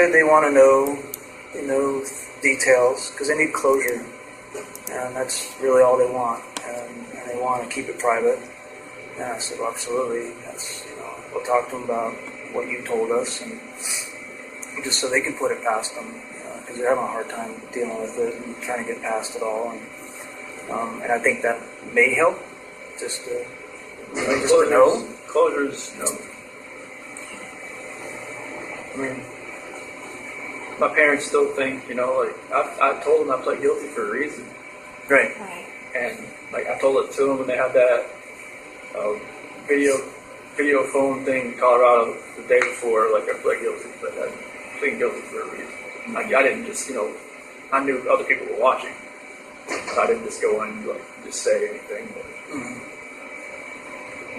said they want to know details because they need closure, and that's really all they want, and they want to keep it private. And I said, well, absolutely. That's we'll talk to them about what you told us, and just so they can put it past them, because they're having a hard time dealing with it and trying to get past it all. And I think that may help just to know. Closures, I mean, my parents still think, like, I told them I pled guilty for a reason. Right. And, like, I told it to them when they had that video phone thing in Colorado the day before, like, I pled guilty, but I plead guilty for a reason. Like, I didn't just, I knew other people were watching. So I didn't just go in and, like, just say anything.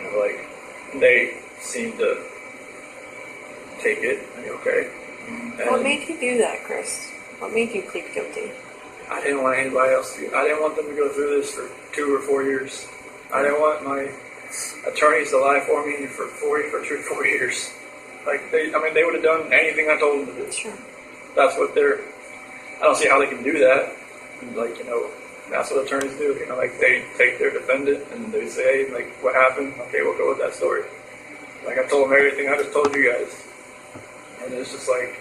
But, like, they seemed to take it. Okay. What made you do that, Chris? What made you plead guilty? I didn't want anybody else to. I didn't want them to go through this for 2 or 4 years. I didn't want my attorneys to lie for me for 2 or 4 years. Like they would have done anything I told them to do. Sure. That's what they're. I don't see how they can do that. Like that's what attorneys do. Like they take their defendant and they say, hey, like, what happened? Okay, we'll go with that story. Like I told them everything I just told you guys. And it's just like,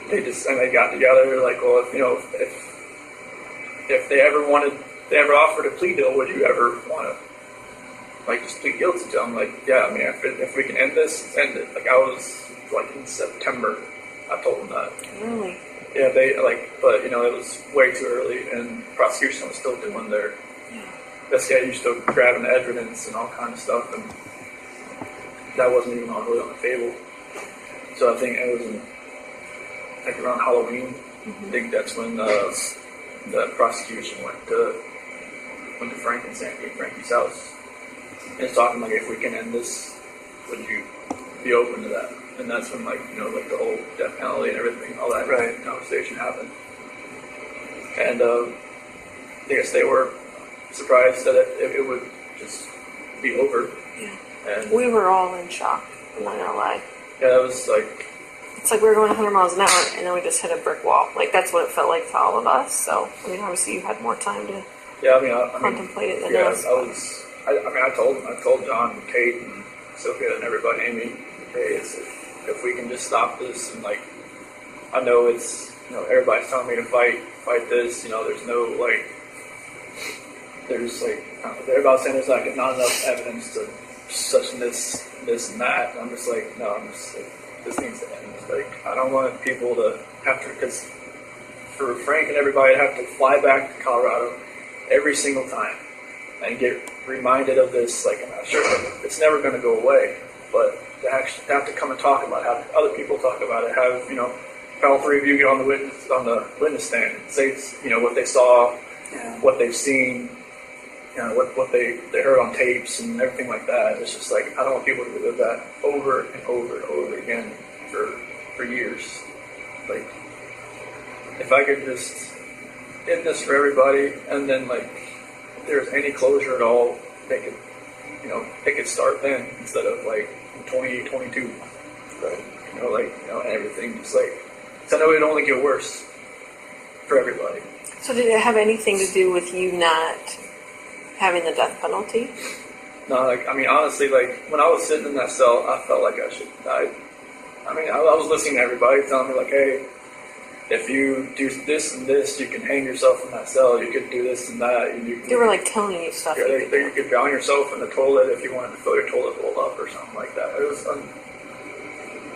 they got together, like, well, if they ever offered a plea deal, would you ever want to, like, just plead guilty to them? Like, yeah, I mean, if we can end this, end it. Like, I was, like, in September, I told them that. Really? Yeah, but, it was way too early, and the prosecution was still doing their investigation, still grabbing the evidence and all kinds of stuff, and that wasn't even really on the table. So I think it was like around Halloween. I think that's when the prosecution went to Frankie's house and was talking like, if we can end this, would you be open to that? And that's when like the whole death penalty and everything, all that conversation happened. And I guess they were surprised that it would just be over. Yeah. And we were all in shock. I'm not gonna lie. Yeah, it was like... It's like we were going 100 miles an hour, and then we just hit a brick wall. Like, that's what it felt like to all of us. So, I mean, obviously you had more time to contemplate it than us. I told John and Kate and Sophia and everybody, Amy, okay, if we can just stop this, and, like, I know it's, everybody's telling me to fight this, there's no, like, everybody's saying there's, like, not enough evidence to such and this and that. And I'm just like, no, this needs to end. Like, I don't want people to have to, because for Frank and everybody to have to fly back to Colorado every single time and get reminded of this. Like, I'm not sure, it's never going to go away, but to actually have to come and talk about it, have other people talk about it, have, all three of you get on the witness stand and say, what they saw, what they've seen, what they heard on tapes and everything like that. It's just like, I don't want people to live that over and over and over again for years. Like, if I could just end this for everybody, and then, like, if there's any closure at all, they could start then instead of, like, in 2022. Right? Everything just, like, so I know it'd only get worse for everybody. So did it have anything to do with you not having the death penalty? No, like, I mean, honestly, like, when I was sitting in that cell, I felt like I should die. I mean, I was listening to everybody telling me, like, hey, if you do this and this, you can hang yourself in that cell, you could do this and that. They were, like, telling you stuff. Yeah, you could drown yourself in the toilet if you wanted to fill your toilet bowl up or something like that. It was,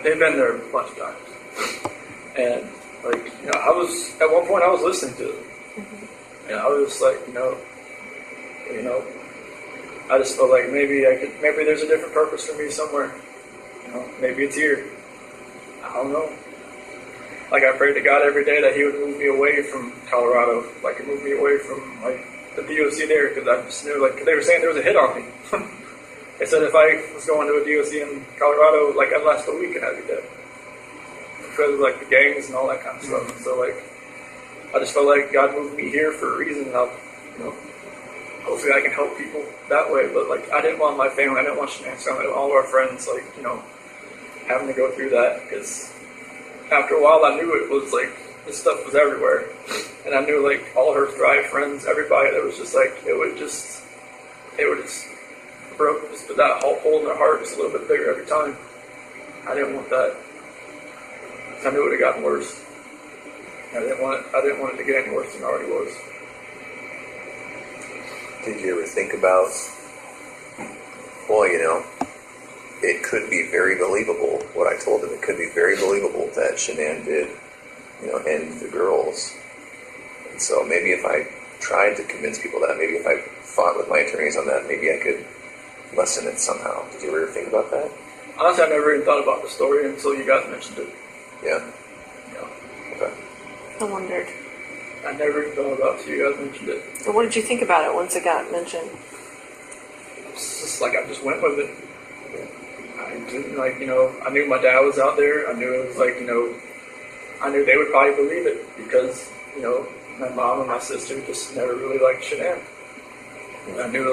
they've been there a bunch of times. And, like, I was, at one point I was listening to them. Mm-hmm. And I was just like, I just felt like maybe there's a different purpose for me somewhere. Maybe it's here. I don't know. Like, I prayed to God every day that He would move me away from Colorado, like, move me away from, like, the DOC there, because I just knew, like, they were saying there was a hit on me. They said if I was going to a DOC in Colorado, like, I'd last a week and I'd be dead. Because of, like, the gangs and all that kind of stuff. And so, like, I just felt like God moved me here for a reason. I'll, hopefully I can help people that way. But, like, I didn't want my family, I didn't want Shenanigans family, all of our friends, like, having to go through that, because after a while, I knew it was like this stuff was everywhere, and I knew like all her Thrive friends, everybody that was just like it would just broke just that hole in their heart just a little bit bigger every time. I didn't want that. I knew it would have gotten worse. I didn't want it to get any worse than it already was. Did you ever think about, well, it could be very believable, what I told him, it could be very believable that Shanann did, end the girls. And so maybe if I tried to convince people that, maybe if I fought with my attorneys on that, maybe I could lessen it somehow. Did you ever think about that? Honestly, I never even thought about the story until you guys mentioned it. Yeah. Yeah. Okay. I wondered. I never even thought about it until you guys mentioned it. And what did you think about it once it got mentioned? It's just like I just went with it. I didn't I knew my dad was out there. I knew it was like, I knew they would probably believe it because, my mom and my sister just never really liked Shanann. I knew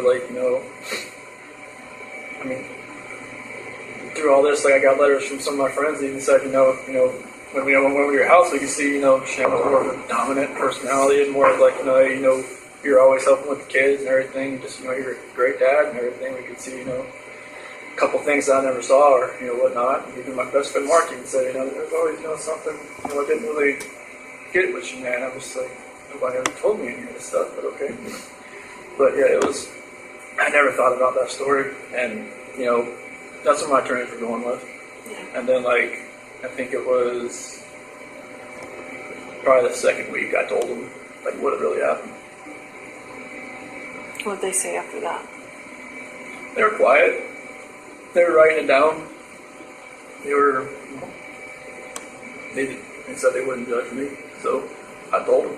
through all this, I got letters from some of my friends that even said, when we went to your house, we could see, Shanann was more of a dominant personality and more of like, you're always helping with the kids and everything. Just, you're a great dad and everything. We could see, a couple things that I never saw or, whatnot. And even my best friend Mark even said, there's always, something, I didn't really get with Shanann. I was like, nobody ever told me any of this stuff, but okay. But yeah, I never thought about that story. And, that's what my attorneys were going with. Yeah. And then, I think it was probably the second week I told them, what had really happened. What did they say after that? They were quiet. They were writing it down. They said they wouldn't judge me. So I told them.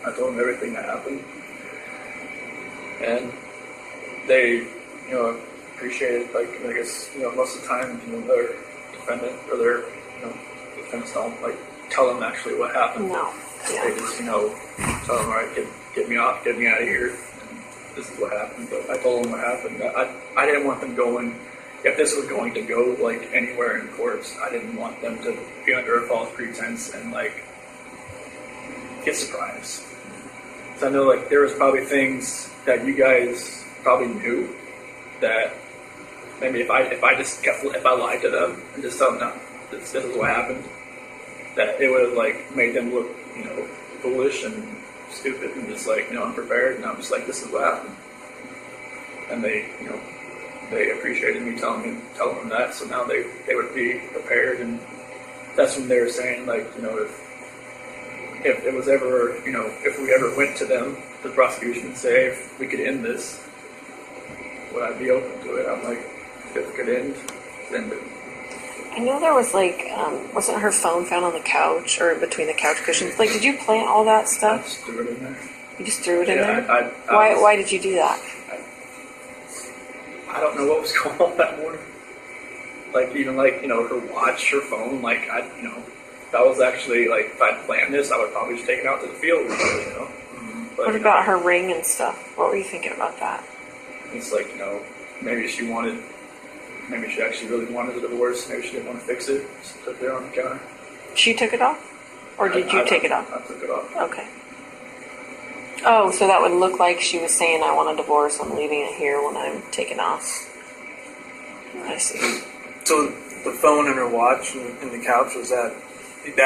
I told them everything that happened. And they, appreciated, I guess, most of the time, their defendant or their, defense don't, tell them actually what happened. No. Yeah. They just, tell them, all right, get me out of here. And this is what happened. But I told them what happened. I didn't want them going, if this was going to go, anywhere in courts, I didn't want them to be under a false pretense and, get surprised. So I know, there was probably things that you guys probably knew that maybe if I lied to them and just told them, no, this is what happened, that it would have made them look, foolish and stupid and just unprepared. And I'm just this is what happened. And they, they appreciated me telling them that. So now they would be prepared. And that's when they were saying if it was ever, if we ever went to them, the prosecution, and say, if we could end this, would I be open to it? I'm if it could end, then do it. I know there was wasn't her phone found on the couch or between the couch cushions? Did you plant all that I stuff? just threw it in there. You just threw it in there? I Why did you do that? I don't know what was going on that morning. Even her watch, her phone, if I was actually, if I'd planned this, I would probably just take it out to the field, But, What about her ring and stuff? What were you thinking about that? It's maybe she actually really wanted the divorce. Maybe she didn't want to fix it. Just put it there on the counter. She took it off? Or did you take it off? I took it off. Okay. Oh, so that would look like she was saying, I want a divorce, I'm leaving it here when I'm taken off. I see. So the phone and her watch and the couch, was that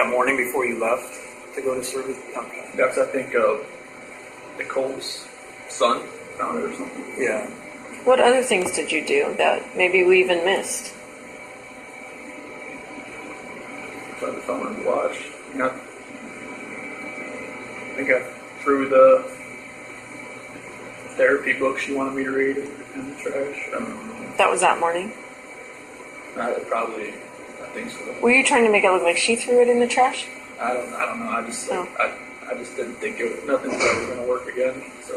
morning before you left to go to service? Okay. That's, I think, Nicole's son found it or something. Yeah. What other things did you do that maybe we even missed? Tried the phone and the watch. I think I threw the therapy book she wanted me to read in the trash. I don't know. That was that morning? I think so. Were you trying to make it look like she threw it in the trash? I don't know. I just I just didn't think nothing was ever going to work again. So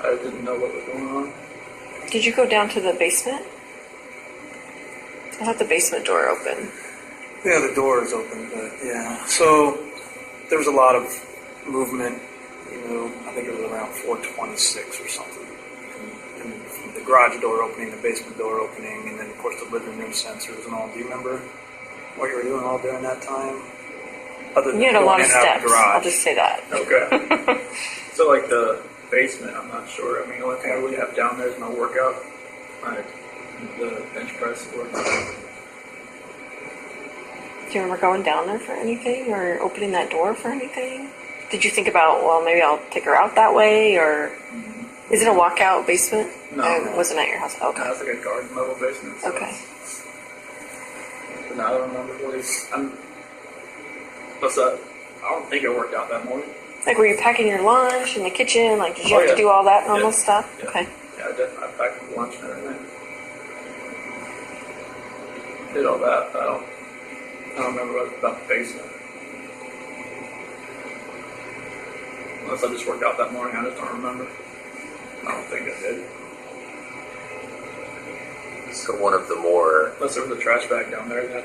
I didn't know what was going on. Did you go down to the basement? I had the basement door open. Yeah, the door is open, but yeah. So there was a lot of movement. I think it was around 4:26 or something. And the garage door opening, the basement door opening, and then of course the living room sensors and all. Do you remember what you were doing all during that time. Other than You had a lot of going in and out steps. the garage. I'll just say that. Okay. So like the basement, I'm not sure. I mean, the only thing I really have down there is my workout, like the bench press workout. Do you remember going down there for anything or opening that door for anything? Did you think about, well, maybe I'll take her out that way, or is it a walkout basement? No. It wasn't at your house. Okay. That's like a garden level basement. So. Okay. But no, I don't remember really. What's that? I don't think I worked out that morning. Like, were you packing your lunch in the kitchen? Like, did you Oh, have yeah. to do all that normal Yeah. stuff? Yeah. Okay. Yeah, I packed lunch and everything. Did all that. But I don't remember about the basement. Unless I just worked out that morning, I just don't remember. I don't think I did. So one of the more Unless there was a trash bag down there, that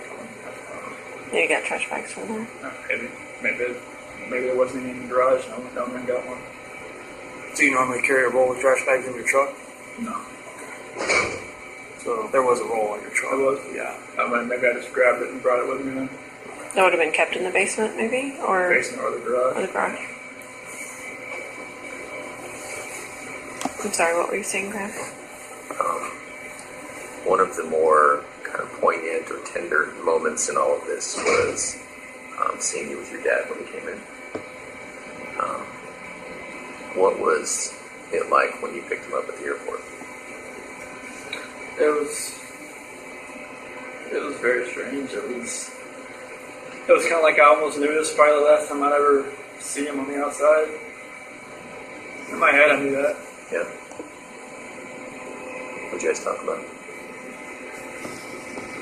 Yeah, you got trash bags from there. maybe there wasn't any in the garage, and I went down there and got one. So you normally carry a roll of trash bags in your truck? No. So there was a roll in your truck. There was? Yeah. I mean, maybe I just grabbed it and brought it with me then. That would have been kept in the basement, maybe? Or Basement or the garage. the garage. I'm sorry, what were you saying, Graham? one of the more kind of poignant or tender moments in all of this was seeing you with your dad when he came in. What was it like when you picked him up at the airport? It was very strange. It was kind of like I almost knew this was probably the last time I'd ever see him on the outside. In my head, I knew that. Yeah. What'd you guys talk about?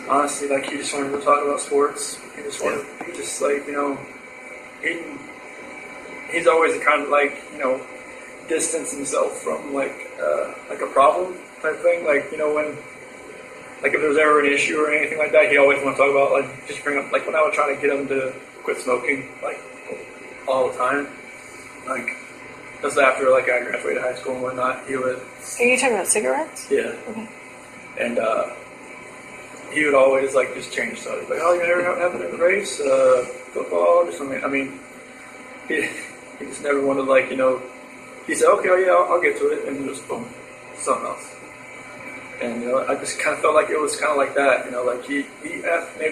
Honestly, like he just wanted to talk about sports. He just wanted, he just like, he's always the kind of like, distance himself from like a problem type thing. Like, when, like if there was ever an issue or anything like that, he always want to talk about, like, just bring up, like when I would try to get him to quit smoking, like all the time, like just after like I graduated high school and whatnot, he would. Are you talking about cigarettes? Yeah. Okay. And he would always like just change stuff. Like, oh, you never have a race, football, or something. I mean, he just never wanted like, he said, okay, oh, yeah, I'll get to it, and just boom, something else. And I just kind of felt like it was kind of like that. Like he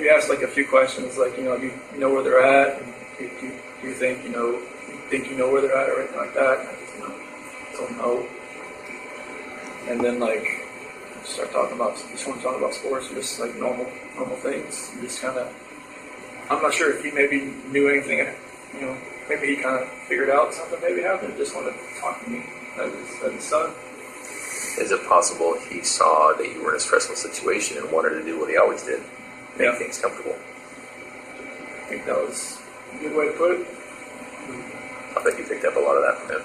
asked like a few questions, like, do you know where they're at? And do you think you know where they're at or anything like that? And I just don't know. And then like start talking about sports, just like normal things. And just kind of, I'm not sure if he maybe knew anything. Maybe he kind of figured out something maybe happened. Just wanted to talk to me as his son. Is it possible he saw that you were in a stressful situation and wanted to do what he always did, make things comfortable? I think that was a good way to put it. I bet you picked up a lot of that from him.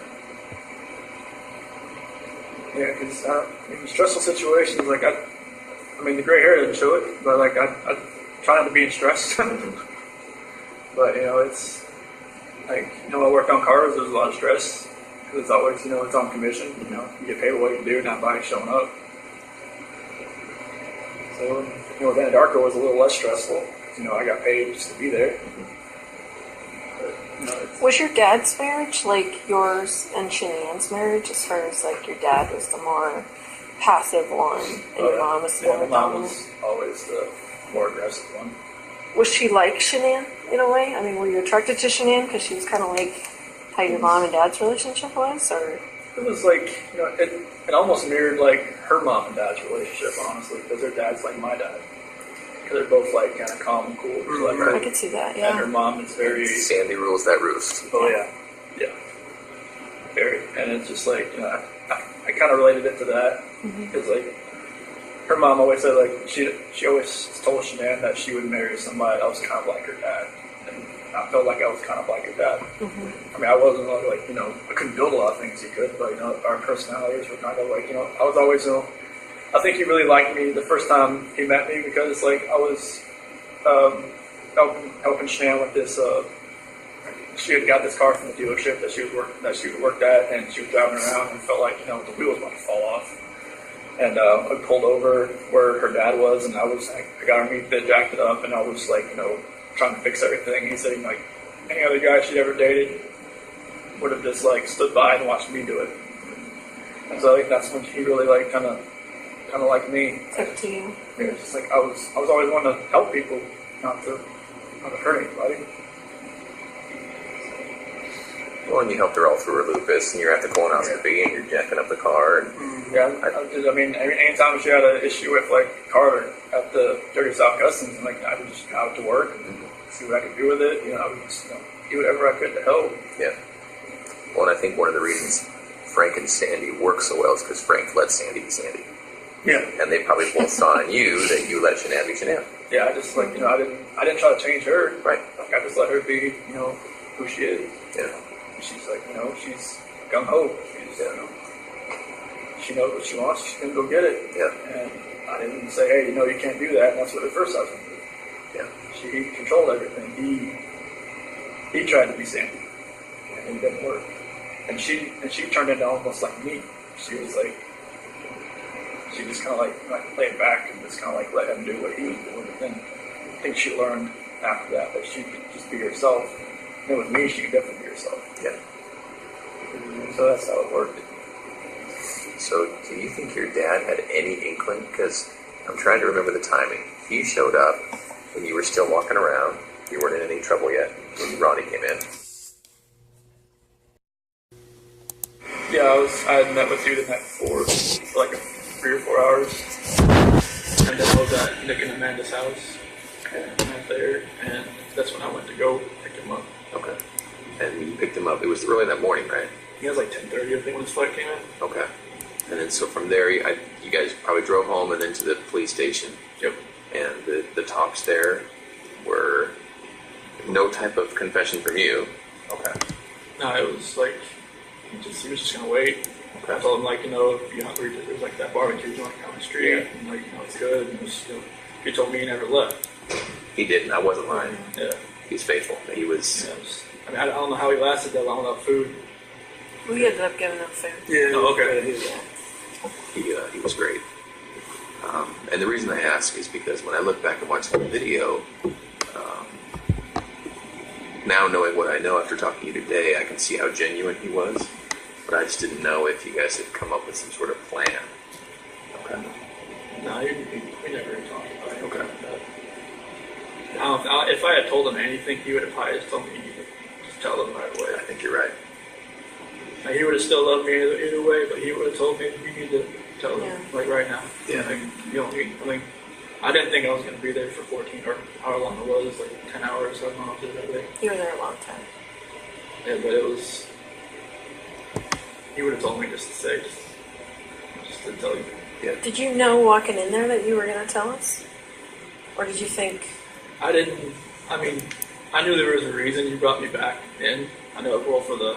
Yeah, because in stressful situations, like I mean, the gray hair doesn't show it, but like I try not to be in stress. But it's like I work on cars. There's a lot of stress because it's always it's on commission. You get paid what you do, not by showing up. So then Anadarko was a little less stressful. I got paid just to be there. But, Was your dad's marriage like yours and Shanann's marriage, as far as like your dad was the more passive one and your mom was the more my mom dominant? was always the more aggressive one. Was she like Shanann in a way? I mean, were you attracted to Shanann because she was kind of like how your mom and dad's relationship was, or? It was like, it almost mirrored like her mom and dad's relationship, honestly, because their dad's like my dad. Because they're both like kind of calm and cool. Like I could see that, And her yeah. mom is very. Sandy rules that roost. Oh yeah, yeah, very. And it's just like I kind of related it to that because like her mom always said like she always told Shanann that she would marry somebody that was kind of like her dad, and I felt like I was kind of like her dad. I mean, I wasn't like I couldn't build a lot of things he could, but our personalities were kind of like I was always I think he really liked me the first time he met me because like I was helping Shanann with this. She had got this car from the dealership that she worked at, and she was driving around and felt like the wheel was about to fall off. And I pulled over where her dad was, and I got her meat bit, jacked it up, and I was like, trying to fix everything. He said, like, any other guy she'd ever dated would have just like stood by and watched me do it. And so I think that's when he really like kind of like me. Took to you. It was just like I was always wanting to help people, not to hurt anybody. Well, and you helped her all through her lupus, and you're at the colonoscopy, and you're jacking up the car. And Yeah, I mean, anytime she had an issue with like Carter at the Dirty South Customs, like I would just go out to work and see what I could do with it. I would just do whatever I could to help. yeah. Well, and I think one of the reasons Frank and Sandy work so well is because Frank let Sandy be Sandy, Yeah, and they probably both saw in you that you let Shanann be Shanann. yeah. I just like I didn't try to change her. Right. Like I just let her be who she is. Yeah. She's like she's gung ho. She knows what she wants. She's gonna go get it. Yeah. And I didn't say, hey, you can't do that. And that's what her first husband did. Yeah. She controlled everything. He tried to be Sandy, and it didn't work. And she turned into almost like me. She was like, she just kind of like laid back and just kind of like let him do what he was doing. But then I think she learned after that she could just be herself. And with me, she could definitely be herself. Yeah. So that's how it worked. So, do you think your dad had any inkling? Because I'm trying to remember the timing. He showed up when you were still walking around. You weren't in any trouble yet when Ronnie came in. Yeah, I had met with you the night before for like 3 or 4 hours. And then I was at Nick and Amanda's house. And I was there, and that's when I went to go pick him up. Okay. And you picked him up. It was early that morning, right? He was like 10:30, I think, when his flight came in. Okay. And then so from there, you guys probably drove home and then to the police station. Yep. And the talks there were no type of confession from you. Okay. No, it was like, he was just gonna wait. Okay. I told him, like, if you're hungry, there's like that barbecue joint down the street, and like, it's good. And he told me he never left. He didn't. I wasn't lying. Yeah. He's faithful. He was. I don't know how he lasted that long without food. We ended up giving them food. Yeah. Oh, okay. He was great. And the reason I ask is because when I look back and watch the video, now knowing what I know after talking to you today, I can see how genuine he was. But I just didn't know if you guys had come up with some sort of plan. Okay. No, we never talked about it. Okay. If I had told him anything, he would have probably just told me just tell him right away. I think you're right. Like, he would have still loved me either way, but he would have told me you need to tell him like right now. Yeah. Like, you don't need. I mean, I didn't think I was going to be there for 14 or however long it was, like 10 hours. I don't know if it was that day. You were there a long time. Yeah, but it was. He would have told me just to say, just to tell you. Yeah. Did you know walking in there that you were going to tell us? Or did you think... I didn't. I mean, I knew there was a reason you brought me back in. I know, well, for the.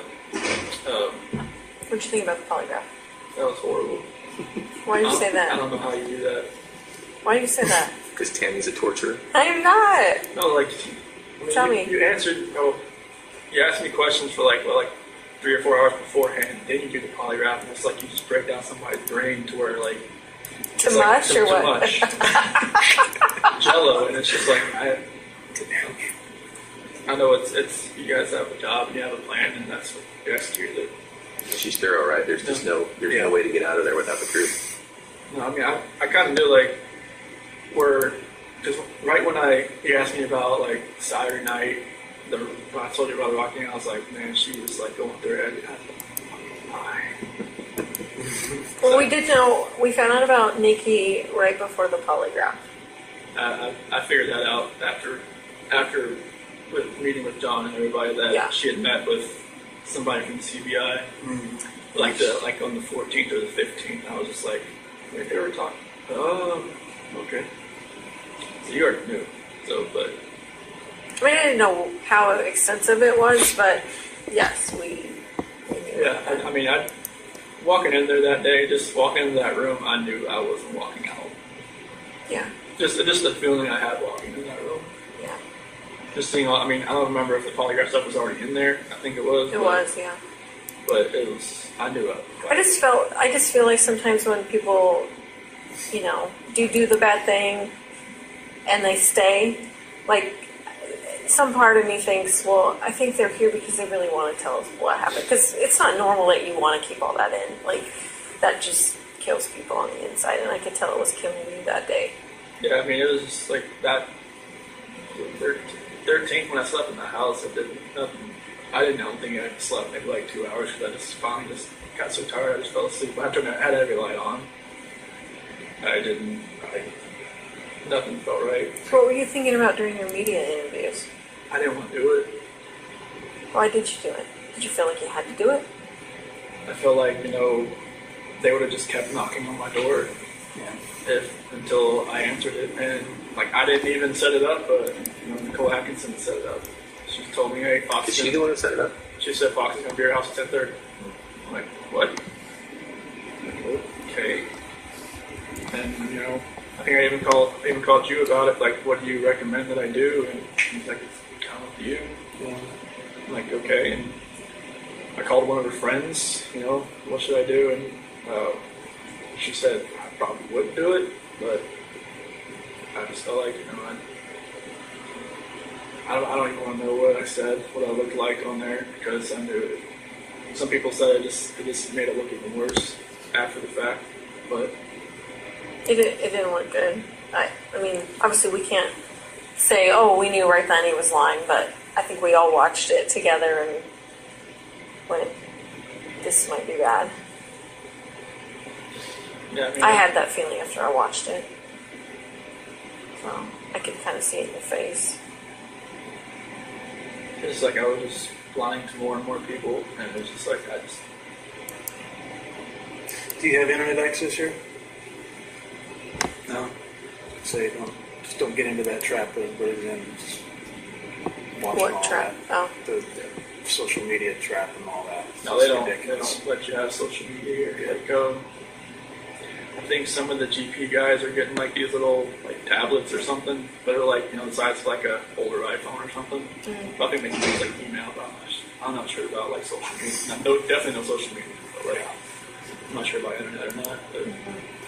What'd you think about the polygraph? That was horrible. Why did you say I that? don't know how you do that. Why did you say that? Because Tammy's a torturer. I am not! No, like. Tell me. You answered. You asked me questions for like 3 or 4 hours beforehand. Then you do the polygraph, and it's like you just break down somebody's brain to where like. Too it's like much or too what? much. Jello, and it's just like I know it's you guys have a job and you have a plan, and that's what you execute it. She's thorough, right? There's just no way to get out of there without the truth. No, I mean I kind of knew like because right when he asked me about like Saturday night, when I told you about walking, I was like, man, she was like going through it. Why? Well, we did know, we found out about Nikki right before the polygraph. I figured that out after with meeting with John and everybody that she had met with somebody from the CBI, like on the 14th or the 15th. I was just like, they were talking. Oh, okay. So you already knew. So, but I mean, I didn't know how extensive it was, but yes, we knew. yeah, I mean, walking in there that day, just walking into that room, I knew I wasn't walking out. Yeah. Just the feeling I had walking in that room. Yeah. Just seeing all, I mean, I don't remember if the polygraph stuff was already in there. I think it was. It was, yeah. But it was, I knew it. I just feel like sometimes when people do the bad thing and they stay, like, some part of me thinks, well, I think they're here because they really want to tell us what happened. Because it's not normal that you want to keep all that in. Like, that just kills people on the inside, and I could tell it was killing me that day. Yeah, I mean, it was just like that. 13th when I slept in the house, I did nothing. I don't think I slept maybe like 2 hours because I just finally just got so tired I just fell asleep. I had every light on. I didn't. Nothing felt right. So what were you thinking about during your media interviews? I didn't want to do it. Why did you do it? Did you feel like you had to do it? I felt like they would have just kept knocking on my door until I answered it, and like I didn't even set it up, but Nicole Atkinson set it up. She told me, "Hey, Fox." Is she the one who set it up? She said Fox is gonna be at your house at 10:30. I'm like, what? Okay. And I think I even called you about it. Like, what do you recommend that I do? And he's like, it's kind of up to you. I'm like, okay. And I called one of her friends. What should I do? And she said I probably wouldn't do it, but I just felt like I don't even want to know what I said, what I looked like on there, because I knew it. Some people said it just made it look even worse after the fact, but It didn't look good. I mean, obviously we can't say, oh, we knew right then he was lying, but I think we all watched it together and went, this might be bad. yeah, I had that feeling after I watched it. So I could kind of see it in your face. it's like I was just lying to more and more people, and it was just like Do you have internet access here? No. Say don't get into that trap that everybody's in. Just watching What all trap? that. Oh. The social media trap and all that. No, It's they don't. ridiculous. They don't let you have social media here. Like, I think some of the GP guys are getting like these little like tablets or something that are like the size of like a older iPhone or something. But I think they can use like email. But I'm not sure about like social media. No, definitely no social media. But like, I'm not sure about internet or not. But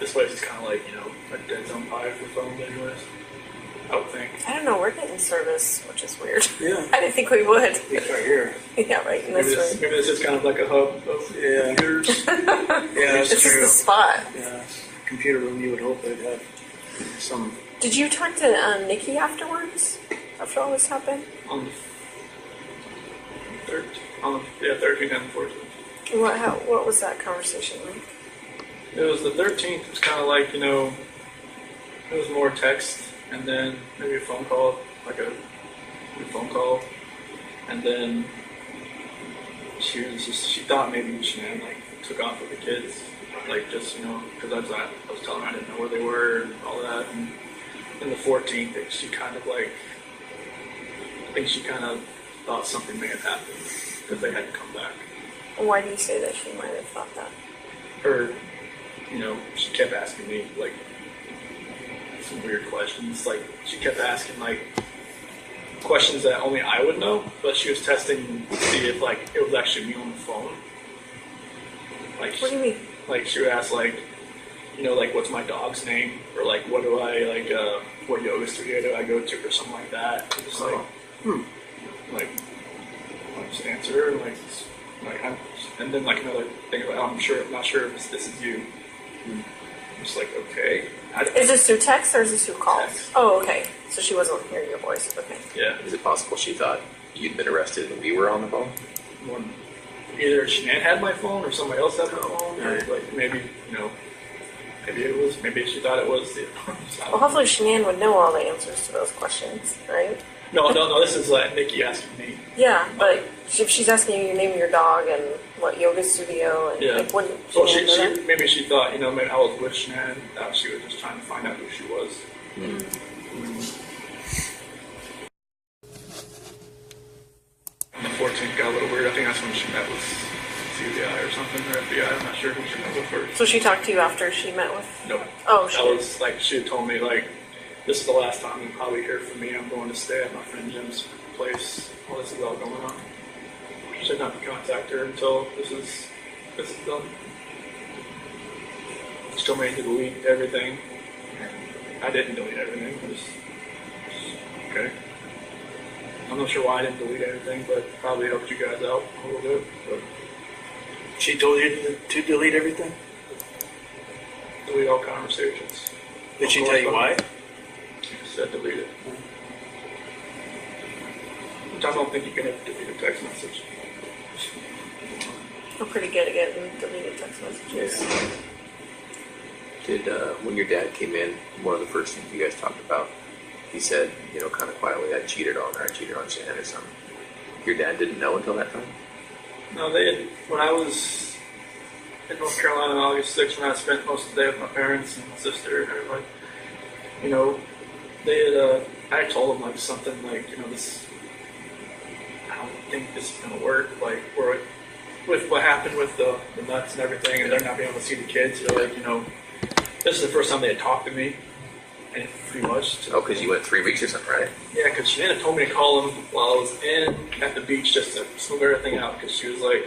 this place is kind of like a dead zone pie for phones, anyways. I would think. I don't know, we're getting service, which is weird. Yeah. I didn't think we would. It's right here. Yeah, right in this room. Maybe this is kind of like a hub of computers. Yeah, that's This true. is the spot. Yeah, computer room. You would hope they'd have some. Did you talk to Nikki afterwards? After all this happened? On the 13th and the 14th. What was that conversation like? It was the 13th. It was kind of like, it was more text and then maybe a phone call, and then she thought maybe Shanann took off with the kids, just because I was telling her I didn't know where they were and all that. And then the 14th, she kind of I think she kind of thought something may have happened because they hadn't come back. Why do you say that she might have thought that? Or, she kept asking me some weird questions. She kept asking questions that only I would know, but she was testing to see if it was actually me on the phone. What do you mean? She would ask what's my dog's name, or what do I what yoga studio do I go to, or something like that. And just I just answer her and then another thing about I'm not sure if this is you. I'm just okay. Is this through text or is this through calls? Text. Oh, okay. So she wasn't hearing your voice. Okay. Yeah. Is it possible she thought you'd been arrested when we were on the phone? One, either Shanann had my phone or somebody else had my phone, or maybe maybe she thought it was the. Well, hopefully Shanann would know all the answers to those questions, right? No. This is Nikki asking me. Yeah, but if she's asking you your name of your dog and what yoga studio and wouldn't So Shanann know that? maybe she thought maybe I was with Shanann. She was just trying to find out who she was. And the 14th got a little weird. I think that's when she met with CBI or something, or FBI. I'm not sure who she met with first. So she talked to you after she met with? No. Oh, That was she had told me this is the last time you'll probably hear from me. I'm going to stay at my friend Jim's place while this is all going on. She said not to contact her until this is done. She told me to delete everything. And I didn't delete everything. Okay. I'm not sure why I didn't delete everything, but probably helped you guys out a little bit. But She told you to delete everything? delete all conversations. Did she tell you why? She said delete it. Which I don't think you can ever delete a text message. I'm pretty good at getting deleted text messages. Did when your dad came in, one of the first things you guys talked about, he said, kind of quietly, I cheated on her, I cheated on Shannon or something. Your dad didn't know until that time? No, they had, when I was in North Carolina on August 6th, when I spent most of the day with my parents and sister and everybody, they had, I told them like something like, this, I don't think this is going to work, like, with what happened with the nuts and everything, and they're not being able to see the kids, they're like, this is the first time they had talked to me, and pretty much. Oh, because you went 3 weeks or something, right? Yeah, because Shannon told me to call him while I was at the beach just to smooth everything out, because she was like,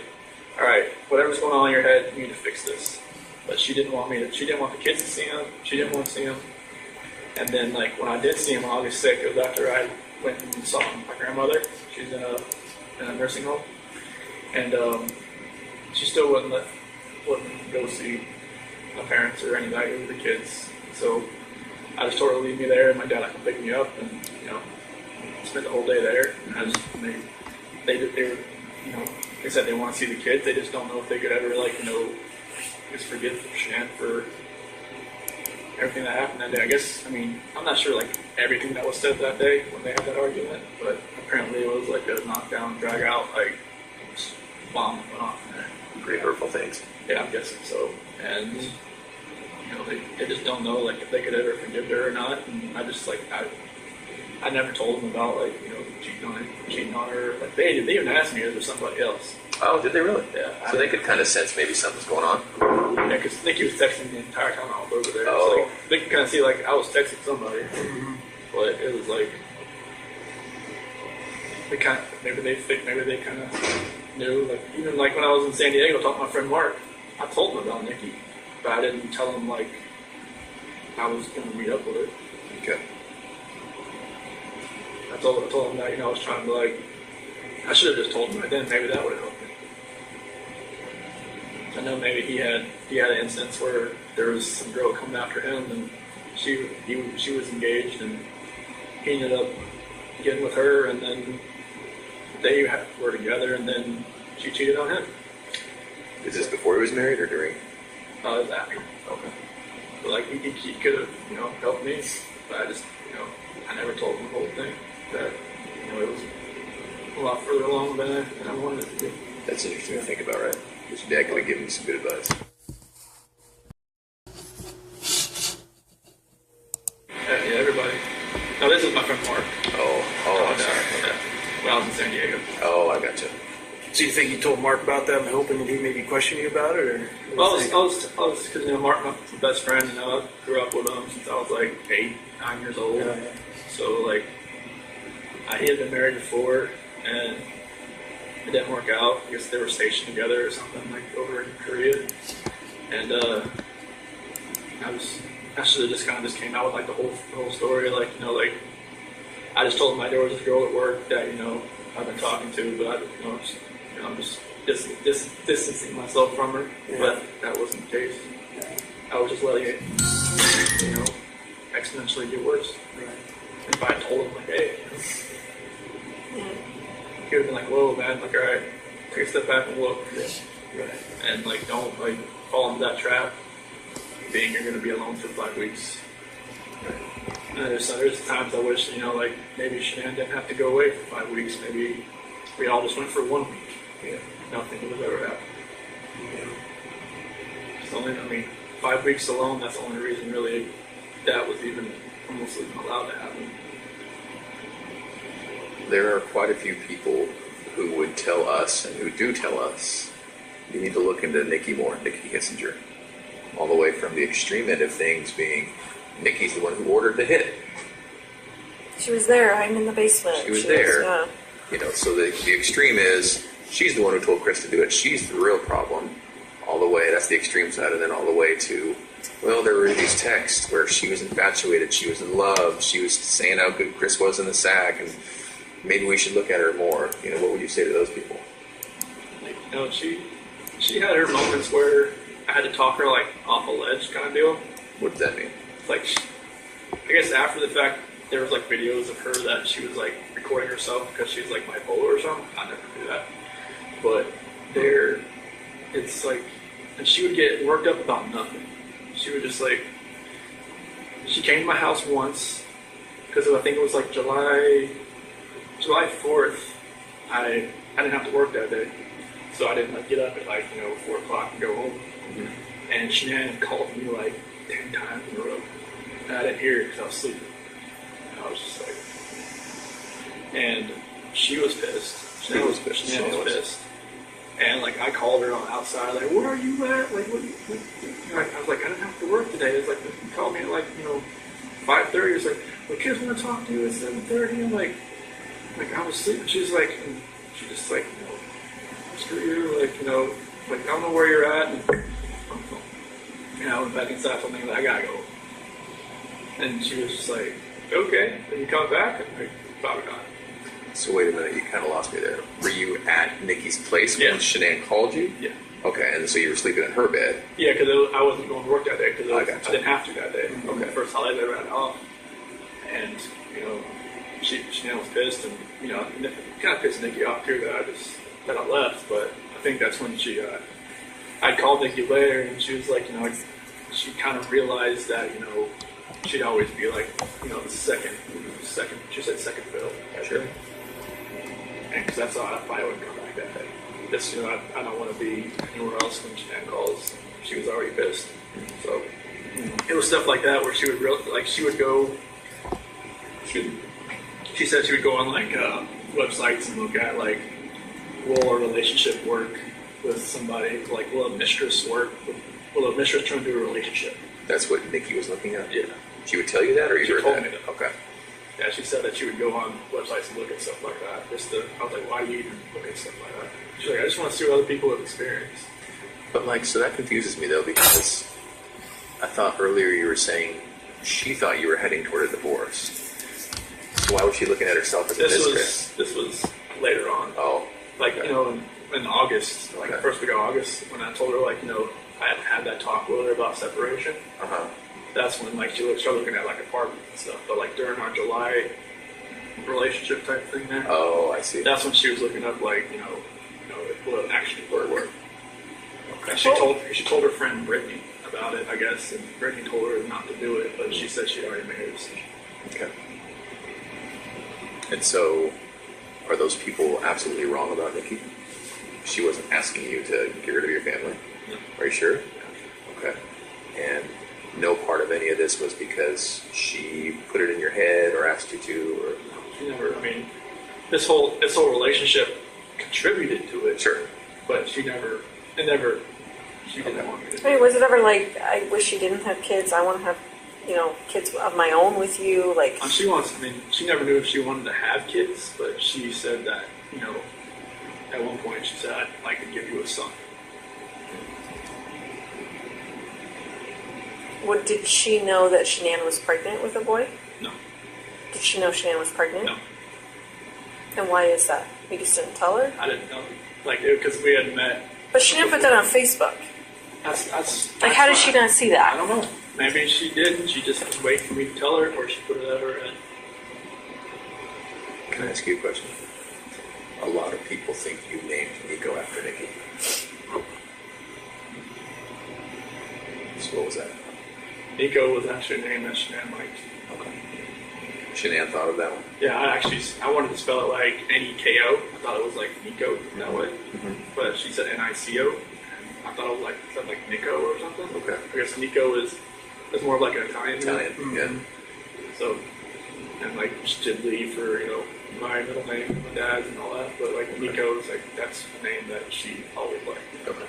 all right, whatever's going on in your head, you need to fix this. But she didn't want she didn't want the kids to see him, she didn't want to see him. And then, like, when I did see him on August 6th, it was after I went and saw my grandmother. She's in a nursing home. And she still wouldn't go see my parents or anybody with the kids. So I just told her to leave me there, and my dad would come pick me up, and spent the whole day there. And I just they said they want to see the kids. They just don't know if they could ever just forgive Shan for everything that happened that day. I guess I'm not sure everything that was said that day when they had that argument, but apparently it was like a knockdown, drag out, bomb went off in there. Pretty hurtful things. Yeah, I'm guessing so. And they just don't know if they could ever forgive her or not. And I just I never told them about cheating on her. They even asked me if there's somebody else. Oh, did they really? Yeah. So they could kind of sense maybe something's going on. Yeah, because Nikki was texting me the entire time I was over there. Oh. So they could kind of see I was texting somebody, but it was maybe they kind of knew. Even when I was in San Diego talking to my friend Mark, I told him about Nikki, but I didn't tell him I was going to meet up with her. Okay. I told him that I was trying to I should have just told him right then. Maybe that would have helped me. I know maybe he had an instance where there was some girl coming after him, and she was engaged, and he ended up getting with her, and then they were together, and then she cheated on him. Is this before he was married or during? It was after. Okay. But he could have helped me, but I just I never told him the whole thing. That it was a lot further along than I wanted it to be. That's interesting to think about, right? Because your dad could have given you some good advice. Yeah, everybody. No, this is my friend Mark. Oh, I'm sorry. Yeah, when I was in San Diego. Oh, I gotcha. So you think you told Mark about that and hoping that he maybe question you about it, or? Well, I was because Mark, my best friend, I grew up with him since I was 8, 9 years old. Yeah. So he had been married before, and it didn't work out. I guess they were stationed together or something over in Korea, and I should have just kind of just came out with the whole story. I just told him there was this girl at work that I've been talking to, but I'm just distancing myself from her. Yeah. But that wasn't the case. Yeah. I was just letting it exponentially get worse. Right. And if I had told him hey, he would have been whoa, man, all right, take a step back and look. Yeah. Right. And don't fall into that trap, being you're going to be alone for 5 weeks. And there's times I wish, maybe Shannon didn't have to go away for 5 weeks. Maybe we all just went for 1 week. Yeah. Nothing would have ever happened. Yeah. It's only, 5 weeks alone, that's the only reason really that was almost even allowed to happen. There are quite a few people who would tell us, and who do tell us, you need to look into Nikki more, Nikki Kissinger. All the way from the extreme end of things being, Nikki's the one who ordered the hit. She was there, hiding in the basement. She was there. Yeah. So the extreme is, she's the one who told Chris to do it. She's the real problem. All the way, that's the extreme side, and then all the way to, Well, there were these texts where she was infatuated, she was in love, she was saying how good Chris was in the sack, and maybe we should look at her more. You know, what would you say to those people? Like, you know, she had her moments where I had to talk her like off a ledge kind of deal. What does that mean? Like, I guess after the fact, there was like videos of her that she was like recording herself because she's like bipolar or something. I never do that, but it's like, and she would get worked up about nothing. She would just like, she came to my house once because I think it was like July 4th. I didn't have to work that day, so I didn't like get up at like 4 o'clock and go home. Mm-hmm. And Shanann called me like 10 times in a row, and I didn't hear it because I was sleeping. And I was just like, and she was pissed. Shanann was pissed. And like I called her on the outside, like, where are you at? Like, I was like, I didn't have to work today. It's like, you called me at like 5:30. It's like, well, kids want to talk to you at 7:30. I'm like I was sleeping. She's like, and she just like, screw you, like like I don't know where you're at. And I went back inside. Something like I gotta go. And she was just like, okay. Then you come back, and like, probably not. So wait a minute, you kind of lost me there. Were you at Nikki's place Yeah. when Shanann called you? Yeah. Okay, and so you were sleeping in her bed. Yeah, because I wasn't going to work that day because I I gotcha. didn't have to that day. Okay. The first holiday I ran off, and she was pissed, and it kind of pissed Nikki off too that I left. But I think that's when I called Nikki later, and she was like, she kind of realized that she'd always be like the second. She said second fiddle. Sure. And because that's how I probably wouldn't come back that day. Just, I don't want to be anywhere else when Shanann calls. She was already pissed. So it was stuff like that where she would go. She said she would go on like websites and look at like, will a relationship work with somebody? Like, will a mistress work? Will a mistress turn into a relationship? That's what Nikki was looking at? Yeah. She would tell you that, or you She heard told that? me that. Okay. Yeah, she said that she would go on websites and look at stuff like that. I was like, why do you even look at stuff like that? She's like, I just want to see what other people have experienced. But like, so that confuses me though, because I thought earlier you were saying she thought you were heading toward a divorce. So why was she looking at herself as a mistress? This was later on. Oh. Like, okay. In August, like Okay. the first week of August, when I told her, like, I had that talk with her about separation. Uh-huh. That's when, like, she started looking at, like, apartments and stuff. But, like, during our July relationship type thing there, Oh, I see. that's when she was looking up, like, will it actually work? Okay. And she told her friend Brittany about it, I guess, and Brittany told her not to do it, but she said she'd already made her decision. Okay. And so, are those people absolutely wrong about Nikki? She wasn't asking you to get rid of your family? No. Are you sure? Okay. And no part of any of this was because she put it in your head or asked you to, or She never. I mean, this whole relationship contributed to it. Sure. But she didn't want me to. I mean, was it ever like, I wish you didn't have kids, I want to have, kids of my own with you, like... She never knew if she wanted to have kids, but she said that, at one point she said, I'd like to give you a son. Did she know that Shanann was pregnant with a boy? No. Did she know Shanann was pregnant? No. And why is that? You just didn't tell her? I didn't know. Because we had met. But she didn't put that on Facebook. Like, how did she not see I that? don't know. Maybe she did, and she just was waiting for me to tell her, or she put it at her head. Can I ask you a question? A lot of people think you named Nico after Nikki. So what was that? Nico was actually named as Shanann Mike. Okay. Shanann thought of that one? Yeah, I wanted to spell it like N-E-K-O. I thought it was like Nico that way. Mm-hmm. But she said N-I-C-O. I thought it was said like Nico or something. Okay. I guess Nico is more of like an Italian name. Italian, yeah. So, and like did Lee for, my middle name, my dad's and all that. But like Nico is like, that's the name that she always liked. Okay.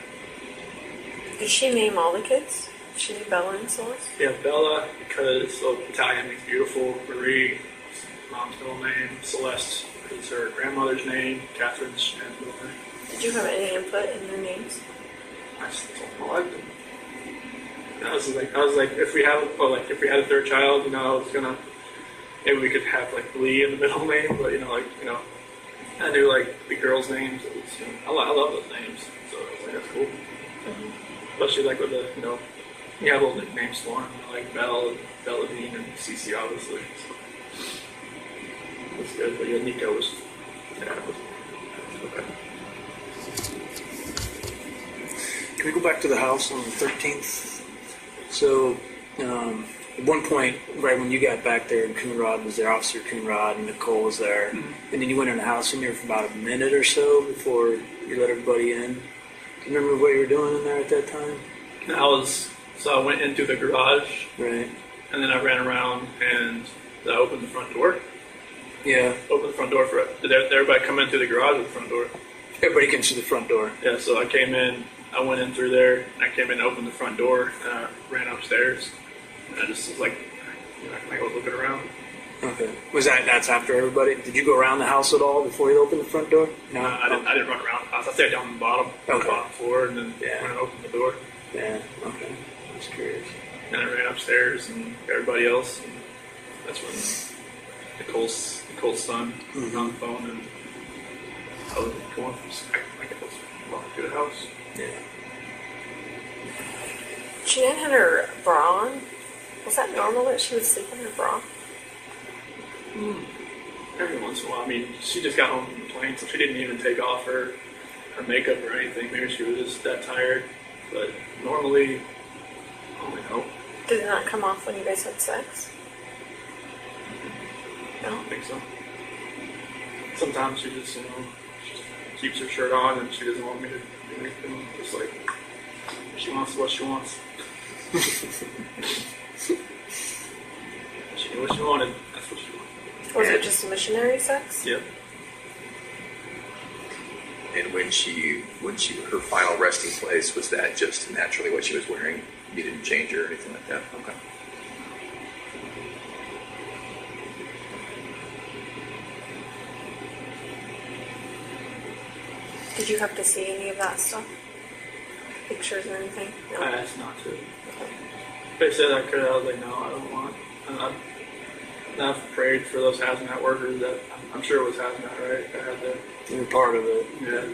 Did she name all the kids? Did she name Bella and Celeste? Yeah, Bella, because Italian means beautiful. Marie, mom's middle name. Celeste is her grandmother's name. Catherine's Shannon's middle name. Did you have any input in their names? I just told them I liked them. I was like, if we had a third child, I was gonna, maybe we could have like Lee in the middle name, but I knew like the girls' names. It was, I love those names, so I was like, that's cool. Especially like with the, you have little nicknames for them, like Belle, Belladine, and Cece, obviously. So that's good. But yeah, Nico was, okay. Can we go back to the house on the 13th? So, at one point, right when you got back there, and Coonrod was there, Officer Coonrod, and Nicole was there, and then you went in the house in there for about a minute or so before you let everybody in. Do you remember what you were doing in there at that time? So I went into the garage, Right. and then I ran around and I opened the front door. Yeah. Opened the front door did everybody come in through the garage or the front door? Everybody came through the front door. Yeah, so I came in, I went in through there, and I came in and opened the front door, and I ran upstairs, and I just was like, I was looking around. Okay. That's after everybody? Did you go around the house at all before you opened the front door? No. I didn't run around the house. I stayed down on the bottom, on the bottom floor, and then Yeah. went and opened the door. Yeah. Okay. I was curious. And I ran upstairs and everybody else, and that's when Nicole's son was on the phone, and I was going I guess walking through the house. Yeah. Shanann had her bra on. Was that normal that she would sleep in her bra? Every once in a while. I mean, she just got home from the plane, so she didn't even take off her makeup or anything. Maybe she was just that tired. But normally, I don't know. Did it not come off when you guys had sex? I don't think so. Sometimes she just, she keeps her shirt on and she doesn't want me to do anything. Just like, she wants what she wants. She knew what she wanted. That's what she wanted. Was it just missionary sex? Yep. And when her final resting place, was that just naturally what she was wearing? You didn't change her or anything like that? Okay. Did you have to see any of that stuff? Pictures or anything? No. I asked not to. They said I could. I was like, no, I don't want. And I've prayed for those hazmat workers that I'm sure it was hazmat, right? That had the You were part of it. yeah.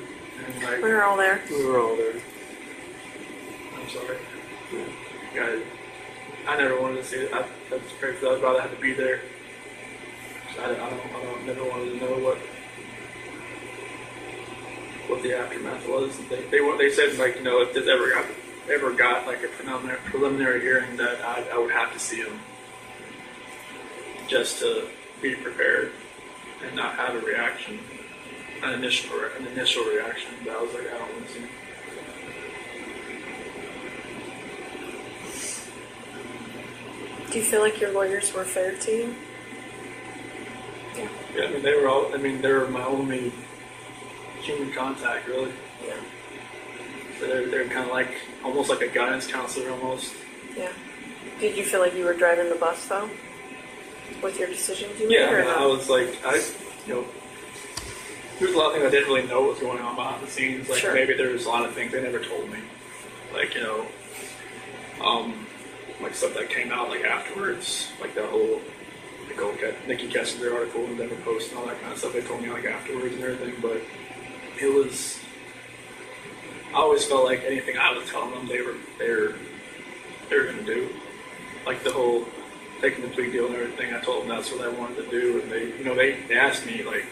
And like, We were all there. We were all there. I'm sorry. Yeah, I never wanted to see it. I just prayed for that. I'd rather have to be there. So I never wanted to know what the aftermath was. They said like if this ever got like a preliminary hearing that I would have to see him just to be prepared and not have a reaction, an initial reaction. But I was like, I don't want to see him. Do you feel like your lawyers were fair to you? Yeah. Yeah, I mean they were my only human contact, really. Yeah. So they're kind of like almost like a guidance counselor, almost. Yeah. Did you feel like you were driving the bus though, with your decisions you made? Yeah, or I no? was like, there's a lot of things I didn't really know what was going on behind the scenes. Like Sure. maybe there was a lot of things they never told me, like like stuff that came out like afterwards, like that whole Nikki Kessinger article in Denver Post and all that kind of stuff. They told me like afterwards and everything, but it was. I always felt like anything I was telling them, they were going to do, like the whole taking the plea deal and everything. I told them that's what I wanted to do, and they asked me like,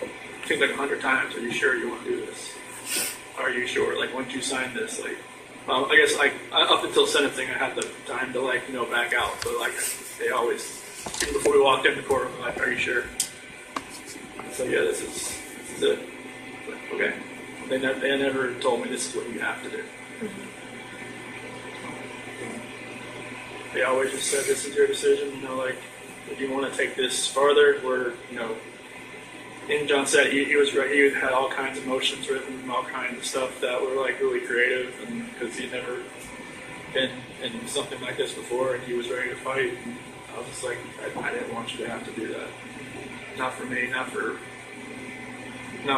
I think like 100 times, "Are you sure you want to do this? Are you sure? Like, once you sign this, like." I guess like up until sentencing, I had the time to back out, but like they always, even before we walked in the courtroom, like, "Are you sure?" So yeah, this is it. Like, okay, they never told me this is what you have to do. They always just said, "This is your decision." Like, if you want to take this farther, And John said he was right. He had all kinds of motions written and all kinds of stuff that were like really creative, and because he'd never been in something like this before, and he was ready to fight. And I was just like, I didn't want you to have to do that. Not for me. Not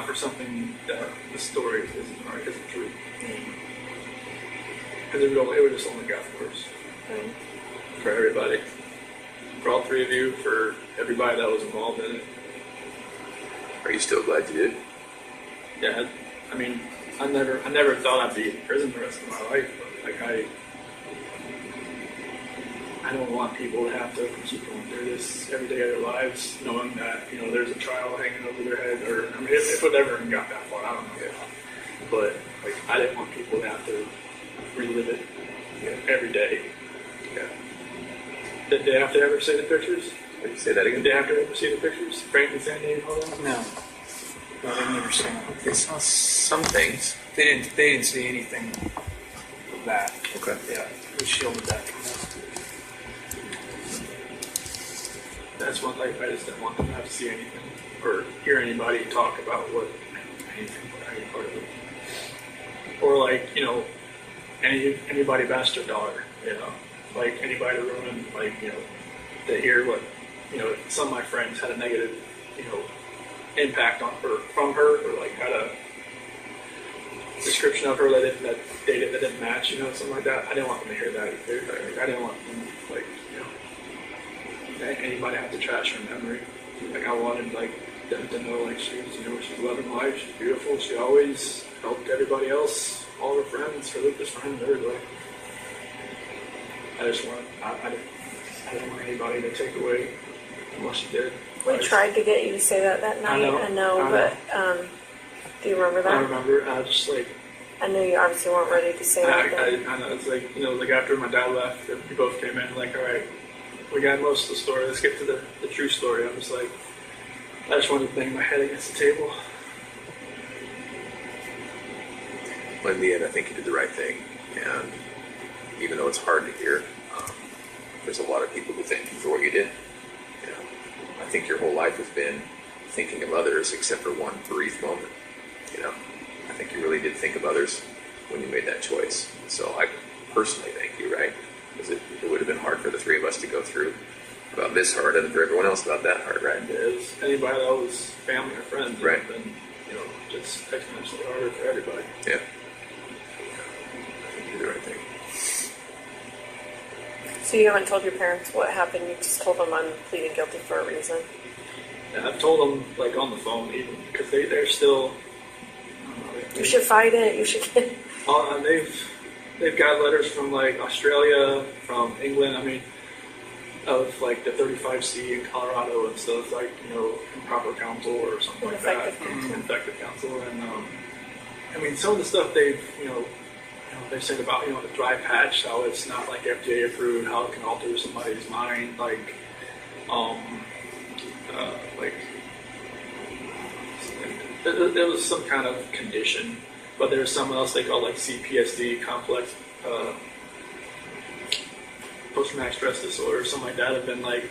for something that the story isn't true. because it would just only got worse Right. for everybody, for all three of you, for everybody that was involved in it. Are you still glad you did? Yeah, I mean, I never thought I'd be in prison the rest of my life, but like I don't want people to have to keep going through this every day of their lives, knowing that, you know, there's a trial hanging over their head, or, I mean, if it ever got that far, I don't know. But, like, I didn't want people to have to relive it every day. Yeah. Did they have to ever see the pictures? Did you say that Did again? they have to ever see the pictures? Frank and Sandy and all that? No, I've never seen it. They saw some things. They didn't see anything of that. Okay. Yeah, it was shielded that from them. That's one thing I just didn't want them to have to see anything or hear anybody talk about any part of it. Or like, you know, anybody bashed their daughter, you know, like anybody to ruin, like, you know, to hear what, you know, some of my friends had a negative, you know, impact on her from her, or like had a description of her that didn't match, you know, something like that. I didn't want them to hear that either. Like, I didn't want them, like, you know, anybody have to trash her memory. Like, I wanted, like, them to know, like, she's, you know, she's loving life, she's beautiful, she always helped everybody else, all her friends, her Lucas friends, everybody. I just want, I didn't want anybody to take away what she did. We tried to get you to say that night. I know. But do you remember that? I remember, I just, like, I know you obviously weren't ready to say that. then. I know, it's like, you know, like after my dad left, we both came in, like, all right, we got most of the story, let's get to the true story. I'm just like, I just wanted to bang my head against the table. Well, in the end, I think you did the right thing. And even though it's hard to hear, there's a lot of people who thank you for what you did. You know, I think your whole life has been thinking of others, except for one brief moment. You know, I think you really did think of others when you made that choice. So I personally thank you, right? Because it would have been hard for the three of us to go through about this hard, and for everyone else about that hard, right? It is anybody that was family or friends, Right. Then, you know, just exponentially harder for everybody. Yeah. I think you did the right thing. So you haven't told your parents what happened. You just told them I'm pleading guilty for a reason. And I've told them, like, on the phone, even because they're still. You should fight it. You should get. And they've got letters from, like, Australia, from England. I mean, of like the 35C in Colorado and stuff, like, you know, improper counsel or something like that. Ineffective counsel. Ineffective counsel. And I mean, some of the stuff they've, they said about, you know, the dry patch, how it's not like FDA approved, how it can alter somebody's mind, like, there was some kind of condition, but there's something else they call like CPSD, complex post-traumatic stress disorder, something like that. Have been like,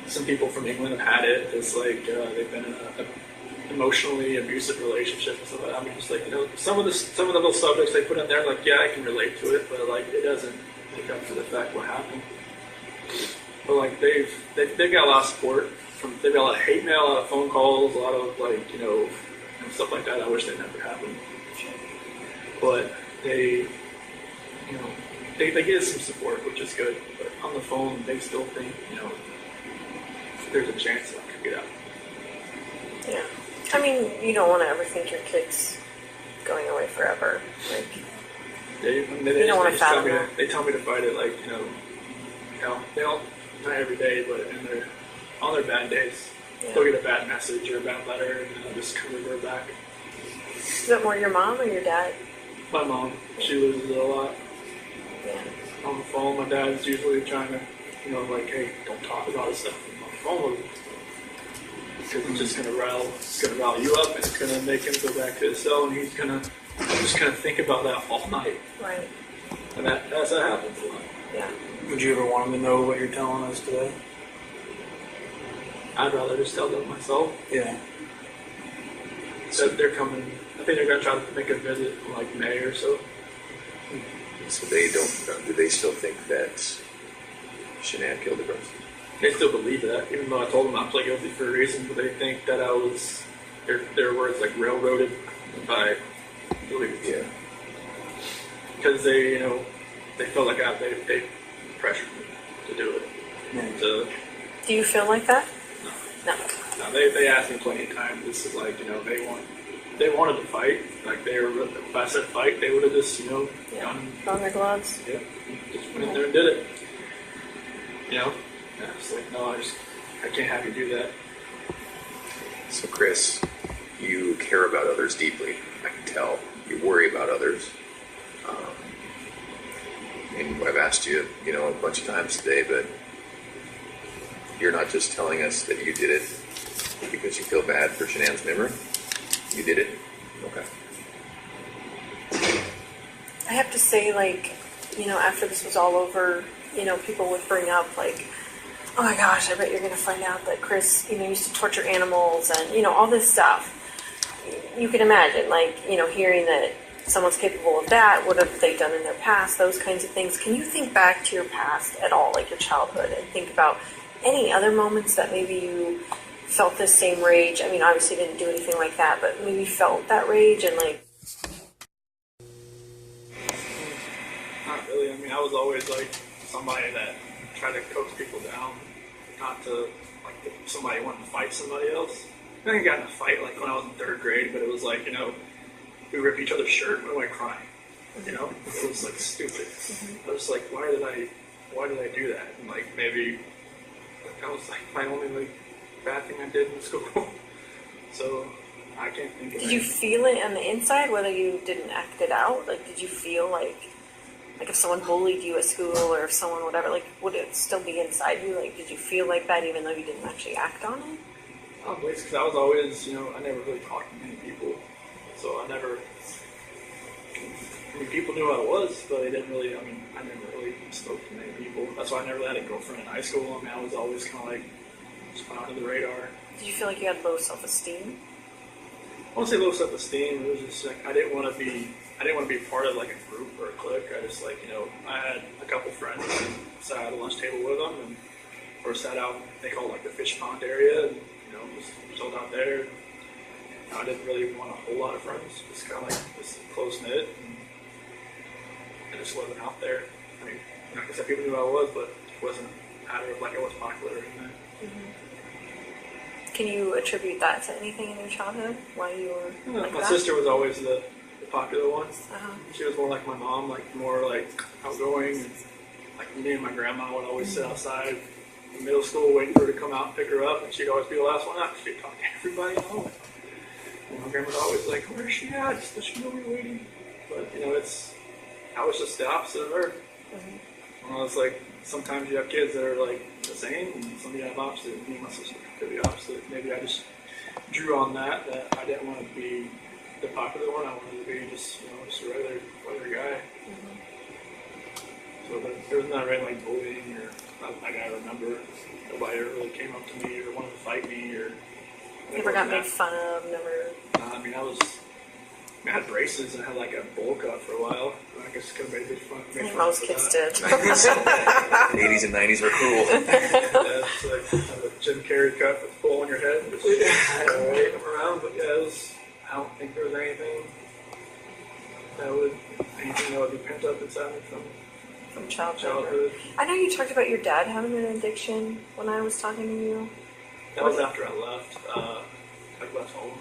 some people from England have had it. It's like they've been in an emotionally abusive relationship and stuff like that. I mean, just like, you know, some of the little subjects they put in there, like, yeah, I can relate to it, but like it doesn't pick up to the fact what happened. But like they've got a lot of support from, they've got a lot of hate mail, a lot of phone calls, a lot of like, you know, and stuff like that. I wish they never happened, but they, you know, they get some support, which is good. But on the phone, they still think, you know, there's a chance that I could get out. Yeah. I mean, you don't want to ever think your kid's going away forever. Like, They don't want to just tell fathom me that. they tell me to fight it, like, you know, they don't, not every day, but on their bad days, Yeah. they'll get a bad message or a bad letter, and I'll just come revert back. is it more your mom or your dad? My mom, she loses it a lot Yeah. on the phone. My dad's usually trying to, you know, like, hey, don't talk about this stuff on the phone, because it's just gonna rile you up, and it's gonna make him go back to his cell, and he's just gonna think about that all night, Right. and that happens a lot. Yeah. Would you ever want them to know what you're telling us today? I'd rather just tell them myself. Yeah. So they're coming. I think they're gonna try to make a visit in like May or so. So they don't, do they still think that Shanann killed the girls? They still believe that, even though I told them I pled guilty for a reason. But they think that I was their words like railroaded by belief. Yeah. Because they, you know, they felt like they pressured me to do it. To, Do you feel like that? No. no, they asked me plenty of times. This is like, they wanted to fight. Like if I said fight, they would have just, On their gloves. yeah, just went in there and did it. Yeah, it's like, no, I can't have you do that. So, Chris, you care about others deeply. I can tell. You worry about others. And I've asked you, a bunch of times today, but you're not just telling us that you did it because you feel bad for Shanann's memory. You did it. Okay. I have to say, after this was all over, people would bring up, oh my gosh, I bet you're going to find out that Chris, used to torture animals and, all this stuff. You can imagine, hearing that someone's capable of that, what have they done in their past, those kinds of things. Can you think back to your past at all, like your childhood, and think about any other moments that maybe you felt this same rage? I mean, obviously you didn't do anything like that, but maybe felt that rage and Not really. I mean, I was always somebody that tried to coax people down, not to if somebody wanted to fight somebody else. I think I got in a fight when I was in third grade, but it was we ripped each other's shirt and we went crying. It was stupid. I was why did I do that? And maybe that was my only bad thing I did in school. So I can't think of did you feel it on the inside, whether you didn't act it out? Did you feel like if someone bullied you at school or if someone whatever, would it still be inside you? Did you feel like that even though you didn't actually act on it? Probably, because I was always, I never really talked to many people. So people knew who I was, but they didn't really, I never really spoke to many people. That's why I never had a girlfriend in high school. I was always kind of just went under the radar. Did you feel like you had low self-esteem? I won't say low self-esteem. It was just I didn't want to be part of a group or a clique. I just I had a couple friends and sat at a lunch table with them, or sat out. They call it the fish pond area, and just chilled out there. I didn't really want a whole lot of friends. Just kind of just close knit, and I just wasn't out there. I mean, like I said, people knew who I was, but it wasn't a matter of I was popular or anything. Can you attribute that to anything in your childhood? Why you were like my that? sister was always the popular one. Uh-huh. She was more like my mom, more outgoing. And me and my grandma would always sit outside in middle school waiting for her to come out and pick her up, and she'd always be the last one out. She'd talk to everybody home. And my grandma would always where's she at? Just let she know we're waiting. But I was just the opposite of her. I was sometimes you have kids that are the same, and some of you have opposite. Me and my sister could be opposite. Maybe I just drew on that I didn't want to be the popular one. I wanted to be just a regular guy. So there was not really bullying or I remember nobody ever really came up to me or wanted to fight me or. Never got made fun of. Never. I had braces and I had a bowl cut for a while. I guess it could have made a bit fun. I think most kids did. The 80s and 90s were cool. Yeah, it's have a Jim Carrey cut with a bowl on your head. Just wave them around. But yeah, I don't think there was anything that would be pent up inside me From childhood. childhood. I know you talked about your dad having an addiction when I was talking to you. That was after I left. Left home.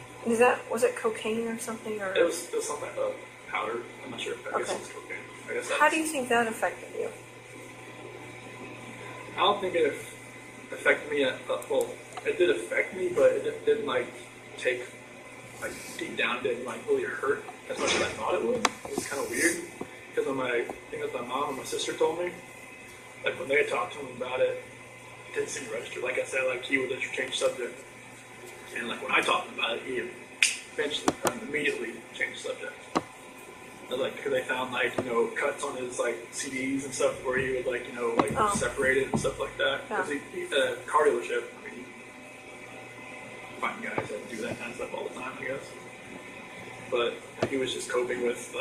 Was it cocaine or something? Or It was something like powder. I'm not sure. I guess Okay. it was cocaine. I guess how do you think that affected you? I don't think it affected me. Well, it did affect me, but it didn't take deep down. It didn't really hurt as much as I thought it would. It was kind of weird because I think it was my mom and my sister told me when they had talked to him about it, it didn't seem to register. Like I said, he would change subject, and when I talked about it, he eventually immediately changed subject. Because they found cuts on his CDs and stuff where he would separate it and stuff like that. Because he car dealership. You find guys that do that kind of stuff all the time, I guess. But he was just coping with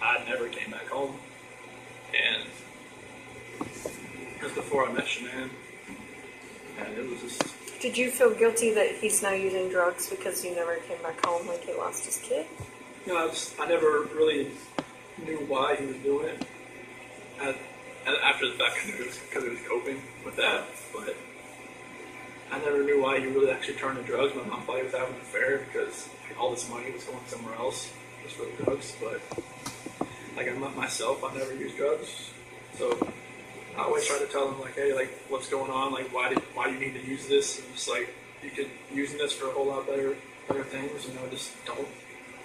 I never came back home, and because before I met Shanann, and it was just. Did you feel guilty that he's now using drugs because he never came back home, he lost his kid? I never really knew why he was doing it. after the fact because it was coping with that. But I never knew why he really actually turned to drugs. My mom thought he was having an affair because all this money was going somewhere else just for the drugs. But like I'm not myself, I never used drugs, so I always try to tell him like, hey, like what's going on? Like why do you need to use this? And just like you could using this for a whole lot better things. You know, just don't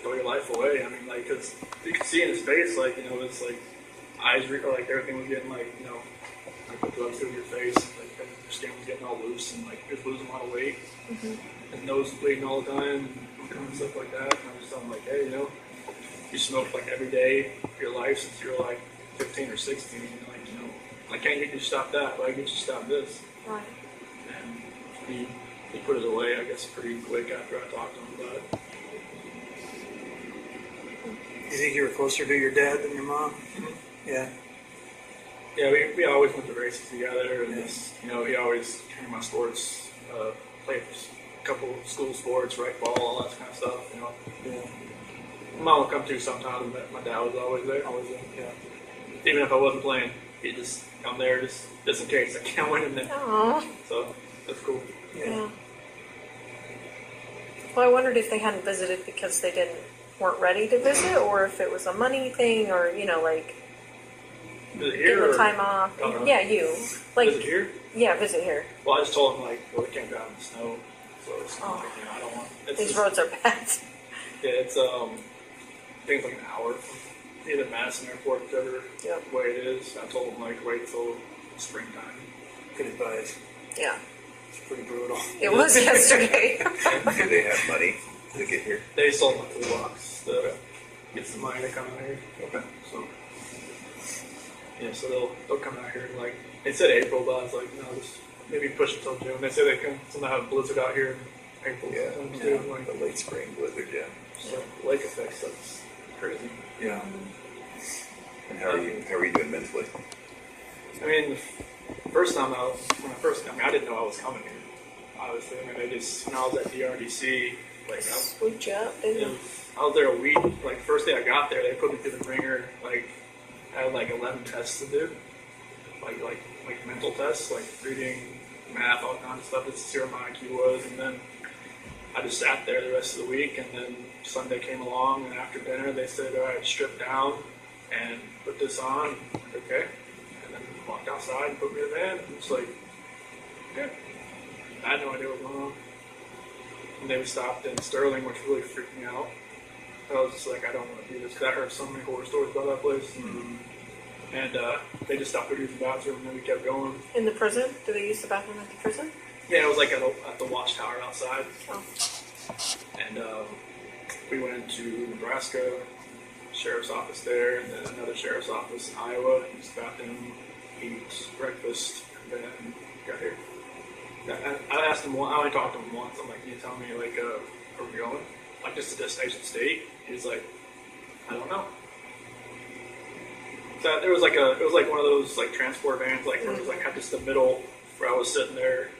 throw your life away. I mean, like because you could see in his face, like you know, it's like eyes like everything was getting like you know like the drugs through your face. Like your skin was getting all loose and like he was losing a lot of weight. His nose was bleeding all the time and stuff like that. And I was telling him like, hey, you know, you smoked like every day of your life since you were like 15 or 16. And like, you know, I can't get you to stop that, but I can get you to stop this. Right. And he put it away, I guess, pretty quick after I talked to him about it. You think you were closer to your dad than your mom? Yeah. Yeah, we always went to races together, and just, you know, he always came to my sports, played a couple school sports, rec ball, all that kind of stuff, you know. Yeah. My mom would come too sometimes, but my dad was always there. Always there. Yeah. Even if I wasn't playing, he'd just come there just in case. I can't win him there. Aww. So, that's cool. Yeah. Well, I wondered if they hadn't visited because they weren't ready to visit, or if it was a money thing, or you know, like Visit getting here the or- time off. Oh, no. Yeah, you like Visit here? yeah, visit here. Well, I just told him, like, well, we can't drive in the snow, so it's Oh. like, you know, I don't want... It's These just- roads are bad. Yeah, it's, I think it's like an hour from either Madison Airport, whichever Yep. way it is. I told him, like, wait till springtime. Good advice. Yeah, It's pretty brutal. it was yesterday. Do they have money to get here? They sold my toolbox to get some money to come out here. Okay. So, yeah, so they'll come out here, like, they said April, but I was like, no, just maybe push it till June. They say they can somehow have a blizzard out here in April. Yeah, sometimes, yeah. too, like, The late spring blizzard, yeah. so lake effect stuff's crazy. Yeah. And how are you doing mentally? I mean, the first time I didn't know I was coming here. Obviously, I mean, when I was at DRDC, like, Swooped you up, didn't you? I was there a week. Like, first day I got there, they put me through the ringer. Like, I had like 11 tests to do, like mental tests, like reading, math, all kinds of stuff to see where my IQ was, and then I just sat there the rest of the week. And then Sunday came along, and after dinner, they said, "All right, strip down and put this on." Okay, and then walked outside and put me in the van. It's like, okay, I had no idea what was going on. And then we stopped in Sterling, which really freaked me out. I was just like, I don't want to do this because I heard so many horror stories about that place. And they just stopped using the bathroom, and then we kept going. In the prison? Do they use the bathroom at the prison? Yeah, it was like at the watchtower outside. Oh. And we went to Nebraska, sheriff's office there, and then another sheriff's office in Iowa. Used the bathroom, eat breakfast, and then got here. I asked him, I only talked to him once. I'm like, can you tell me, like, where we going? Like, just to Destination State? He's like, I don't know. So it was like one of those like transport vans, like where it was like had just the middle where I was sitting there,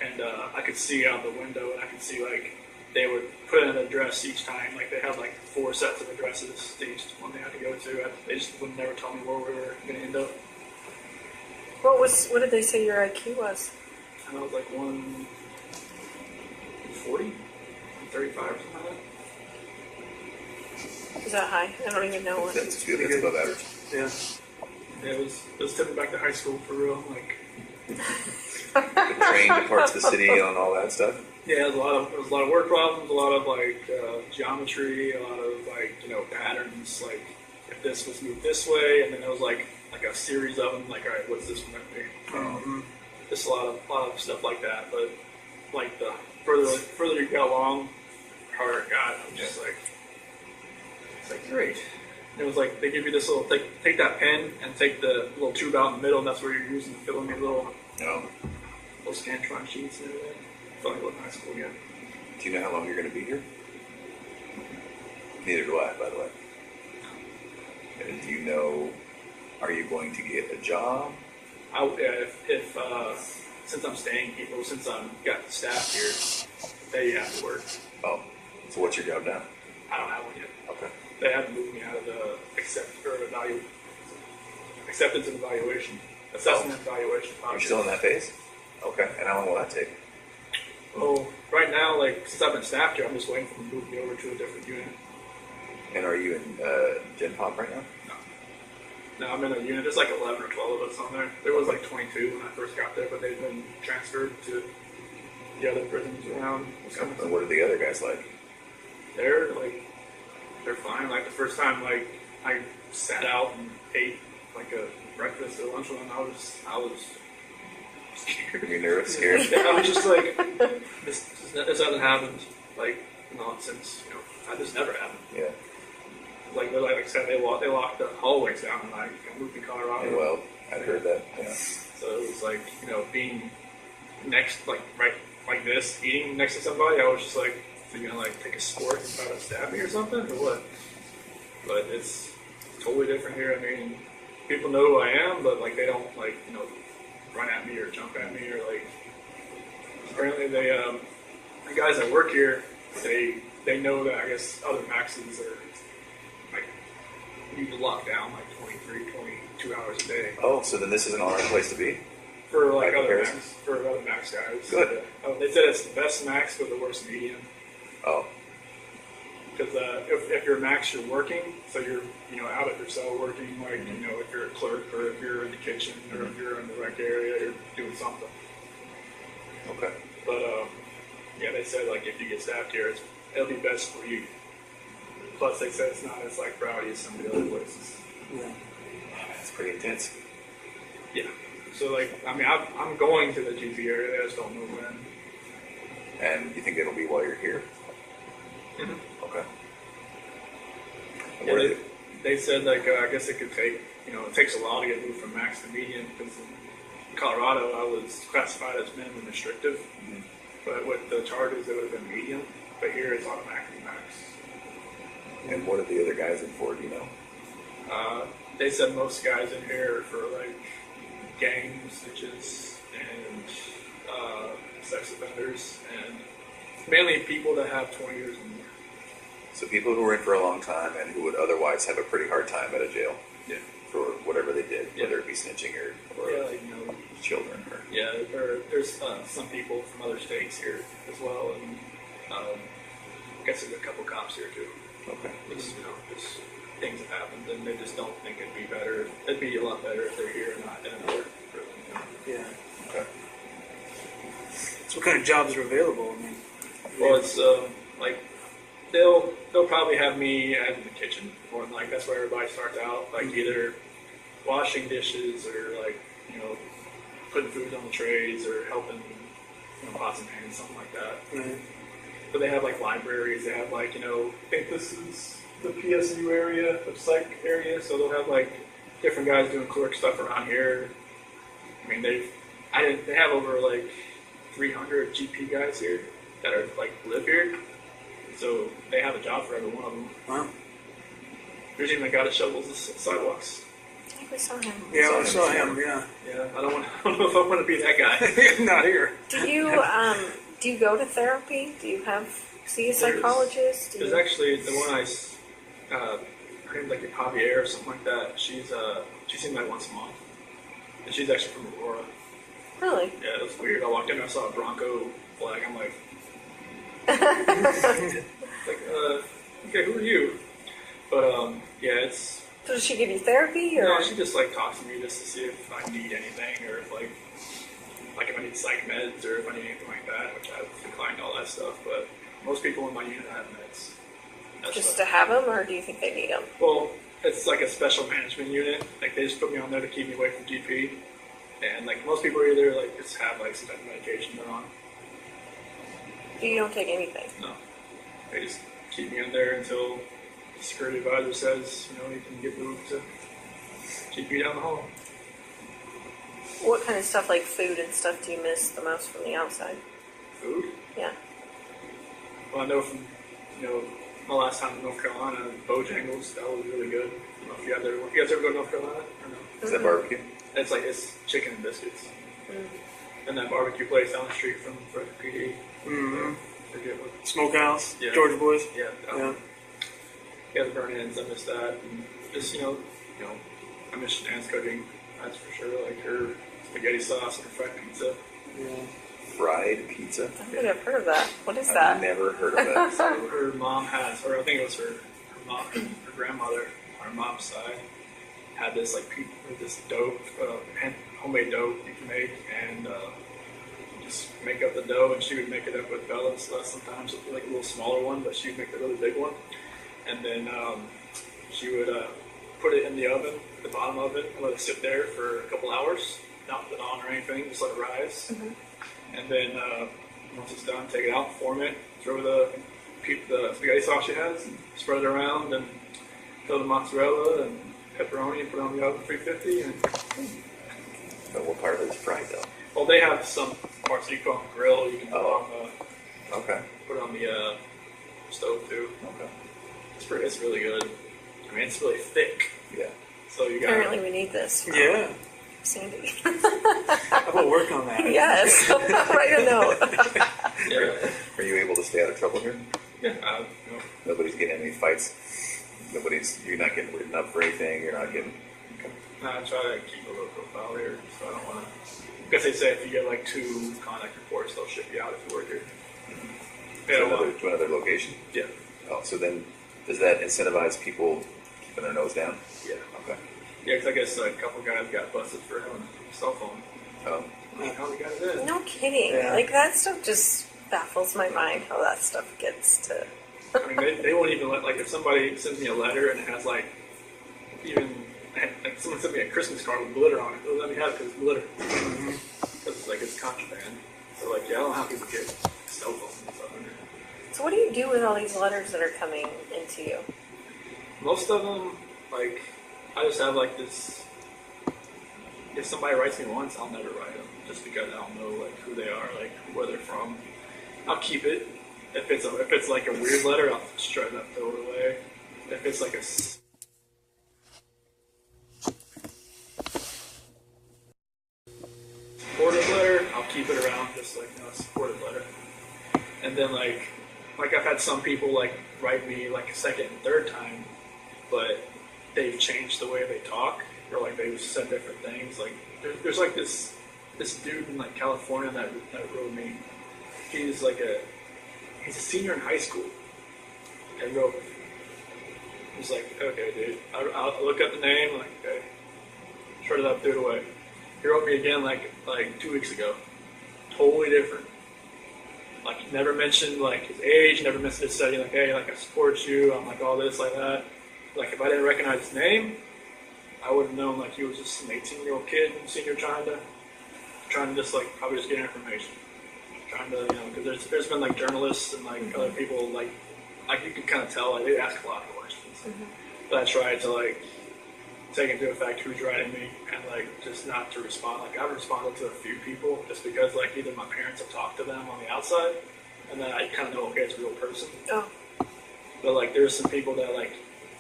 and I could see out the window, and I could see like they would put in an address each time. Like they had like 4 sets of addresses to each one they had to go to. They just would never tell me where we were going to end up. What did they say your IQ was? And I was like 140, 135 or something like that. Is that high? I don't even know what. That's good. That's above average. Yeah. Yeah, it was tipping back to high school for real. Like, The train to parts of the city on all that stuff. yeah, there was a lot of work problems, a lot of like geometry, a lot of like patterns. Like if this was moved this way, and then there was like a series of them. Like, all right, what's this one going to be? Just a lot of stuff like that. But like the further you got along, the harder it got. I'm just like, it's like great. And it was like they give you this little take that pen and take the little tube out in the middle, and that's where you're using to fill in your little No. Scantron sheets and everything. I feel like I look in high school again. Do you know how long you're going to be here? Neither do I, by the way. And do you know, are you going to get a job? If since I'm staying here, well, since I'm got the staff here, they have to work. Oh, so what's your job now? I don't have one yet. Okay. They haven't moved me out of the acceptance and evaluation, assessment and evaluation. You're still in that phase? Okay. And how long will that take? Well, right now, like since I've been staffed here, I'm just waiting for them to move me over to a different unit. And are you in Gen Pop right now? No, I'm in a unit. There's like 11 or 12 of us on there. There was like 22 when I first got there, but they've been transferred to the other prisons around Wisconsin. And what are the other guys like? They're fine. Like the first time, like I sat out and ate like a breakfast or lunch with them, I was scared. Are you nervous, scared? Yeah, I was just like, this hasn't happened. Like since this never happened. Yeah. Like I said, they locked the hallways down, and I moved to Colorado. Yeah, well, I'd heard that. Yeah. So it was like being next, like right like this, eating next to somebody. I was just like, so you're gonna like take a sport and try to stab me or something, or what? But it's totally different here. I mean, people know who I am, but like they don't like run at me or jump at me or like. Apparently, the guys that work here, they know that I guess other maxes are like need to lock down like 23, 22 hours a day. Oh, so then this is an alright place to be? For like By other comparison? max guys. Good. They said it's the best max with the worst medium. Oh, Because if you're max, you're working, so you're out at your cell working. Like if you're a clerk or if you're in the kitchen or if you're in the rec area, you're doing something. okay. But yeah, they said like if you get staffed here, it'll be best for you. Plus, they said it's not as like rowdy as some of the other places. Yeah. That's pretty intense. Yeah. So like I mean, I'm going to the GP area. I just don't know when. And you think it'll be while you're here? Mm-hmm. Okay. And Yeah, where are they said like I guess it could take it takes a while to get moved from max to medium because in Colorado I was classified as minimum restrictive, but with the charges it would have been medium. But here it's automatically max. and what are the other guys in for? Do you know? They said most guys in here are for like gang snitches and sex offenders and mainly people that have 20 years or more. So people who were in for a long time and who would otherwise have a pretty hard time at a jail Yeah. for whatever they did, Yeah. whether it be snitching or Yeah, like, children or yeah, there's some people from other states here as well, and I guess there's a couple cops here too. okay. Just things have happened, and they just don't think it'd be better. It'd be a lot better if they're here and not in another prison. Yeah. Okay. So what kind of jobs are available? I mean, Well, it's like they'll probably have me in the kitchen, or like that's where everybody starts out, like either washing dishes or like putting food on the trays or helping pots and pans, something like that. right. But they have like libraries. They have like I think this is the PSU area, the psych area. So they'll have like different guys doing clerk stuff around here. I mean they have over like 300 GP guys here that are like live here. So they have a job for every one of them. Wow. There's even a guy that shovels the sidewalks. I think we saw him. Yeah, I saw him. Yeah. Yeah, I don't know if I want to be that guy. Not here. Do you go to therapy? Do you see a psychologist? There's actually the one her name's like Javier or something like that. She seems like once a month, and she's actually from Aurora. Really? Yeah, it was weird. I walked in and I saw a Bronco flag. I'm like, okay, who are you? But yeah, it's. So does she give you therapy, or? No, she just like talks to me just to see if I need anything or if like if I need psych meds or if I need anything like that, which I've declined all that stuff. But most people in my unit have meds. That's Just what- to have them, or do you think they need them? Well, it's like a special management unit. Like they just put me on there to keep me away from GP. And like most people either like just have like some type of medication they're on. You don't take anything. No, they just keep me in there until the security advisor says you can get moved to GP down the hall. What kind of stuff, like food and stuff, do you miss the most from the outside? Food. Yeah. Well, I know from my last time in North Carolina, Bojangles, that was really good. I don't know if you guys ever go to North Carolina or no? Is that barbecue? It's chicken and biscuits. And that barbecue place down the street from Frederick PD. Mm-hmm. Forget what. Smokehouse. Yeah. Georgia Boys. Yeah. Yeah. Yeah, the burn-ins. I miss that. And just I miss Shanann's cooking. That's for sure. Like her spaghetti sauce and her fried pizza. Yeah. Fried pizza. I don't think I've heard of that. What is I've that? never heard of that. So her mom has, or I think it was her mom, her grandmother on her mom's side had this like this dough, homemade dough you can make, and just make up the dough, and she would make it up with Bella and stuff. Sometimes like a little smaller one, but she'd make the really big one, and then she would put it in the oven, the bottom of it, and let it sit there for a couple hours, not put it on or anything, just let it rise. And then once it's done, take it out, form it, throw the spaghetti sauce she has, and spread it around, and fill the mozzarella and pepperoni, and put it on the oven 350. And But what part of it is fried though? well, they have some parts that you put on the grill. You can put Okay. on the stove too. Okay. It's really good. I mean, it's really thick, Yeah. so you got. Apparently, we need this. From Yeah. Sandy. I will work on that. Yes. Write a note. Yeah, Are you able to stay out of trouble here? yeah. Nobody's getting any fights. You're not getting written up for anything. You're not getting. I try to keep a low profile here, so I don't want to. Because they say if you get like 2 contact reports, they'll ship you out if you work here. To another location. Yeah. Oh, so then does that incentivize people keeping their nose down? Yeah. Okay. Yeah, because I guess a couple guys got busted for having a cell phone. Oh, How many guys did? No kidding. Yeah. Like that stuff just baffles my mind. How that stuff gets to. I mean, they won't even let, like, if somebody sends me a letter and it has, like, like someone sent me a Christmas card with glitter on it. They'll let me have it because it's glitter. Because it's like, it's contraband. So, like, yeah, I don't know how people get cell phones and stuff. So what do you do with all these letters that are coming into you? Most of them, like, I just have, like, this. If somebody writes me once, I'll never write them. Just because I don't know, like, who they are, like, where they're from. I'll keep it. If it's like a weird letter, I'll just try not to throw it away. If it's like a supportive letter, I'll keep it around, just like, a supportive letter. And then like I've had some people like write me like a second and third time, but they've changed the way they talk, or like they've said different things. Like there's like this dude in like California that wrote me. He's a senior in high school, and wrote. He's like, okay, dude. I'll look up the name. Like, okay, shred it up, threw it away. He wrote me again like 2 weeks ago. Totally different. Like, never mentioned like his age. Never mentioned his study. Like, hey, like I support you. I'm like all this, like that. Like, if I didn't recognize his name, I would have known like he was just an 18-year-old kid, senior, trying to just like probably just get information. Trying to, because there's been like journalists and like other people like you can kind of tell like they ask a lot of questions. But I tried to like take into effect who's writing me and like just not to respond. Like I've responded to a few people just because like either my parents have talked to them on the outside, and then I kind of know, okay, it's a real person. Oh. But like there's some people that like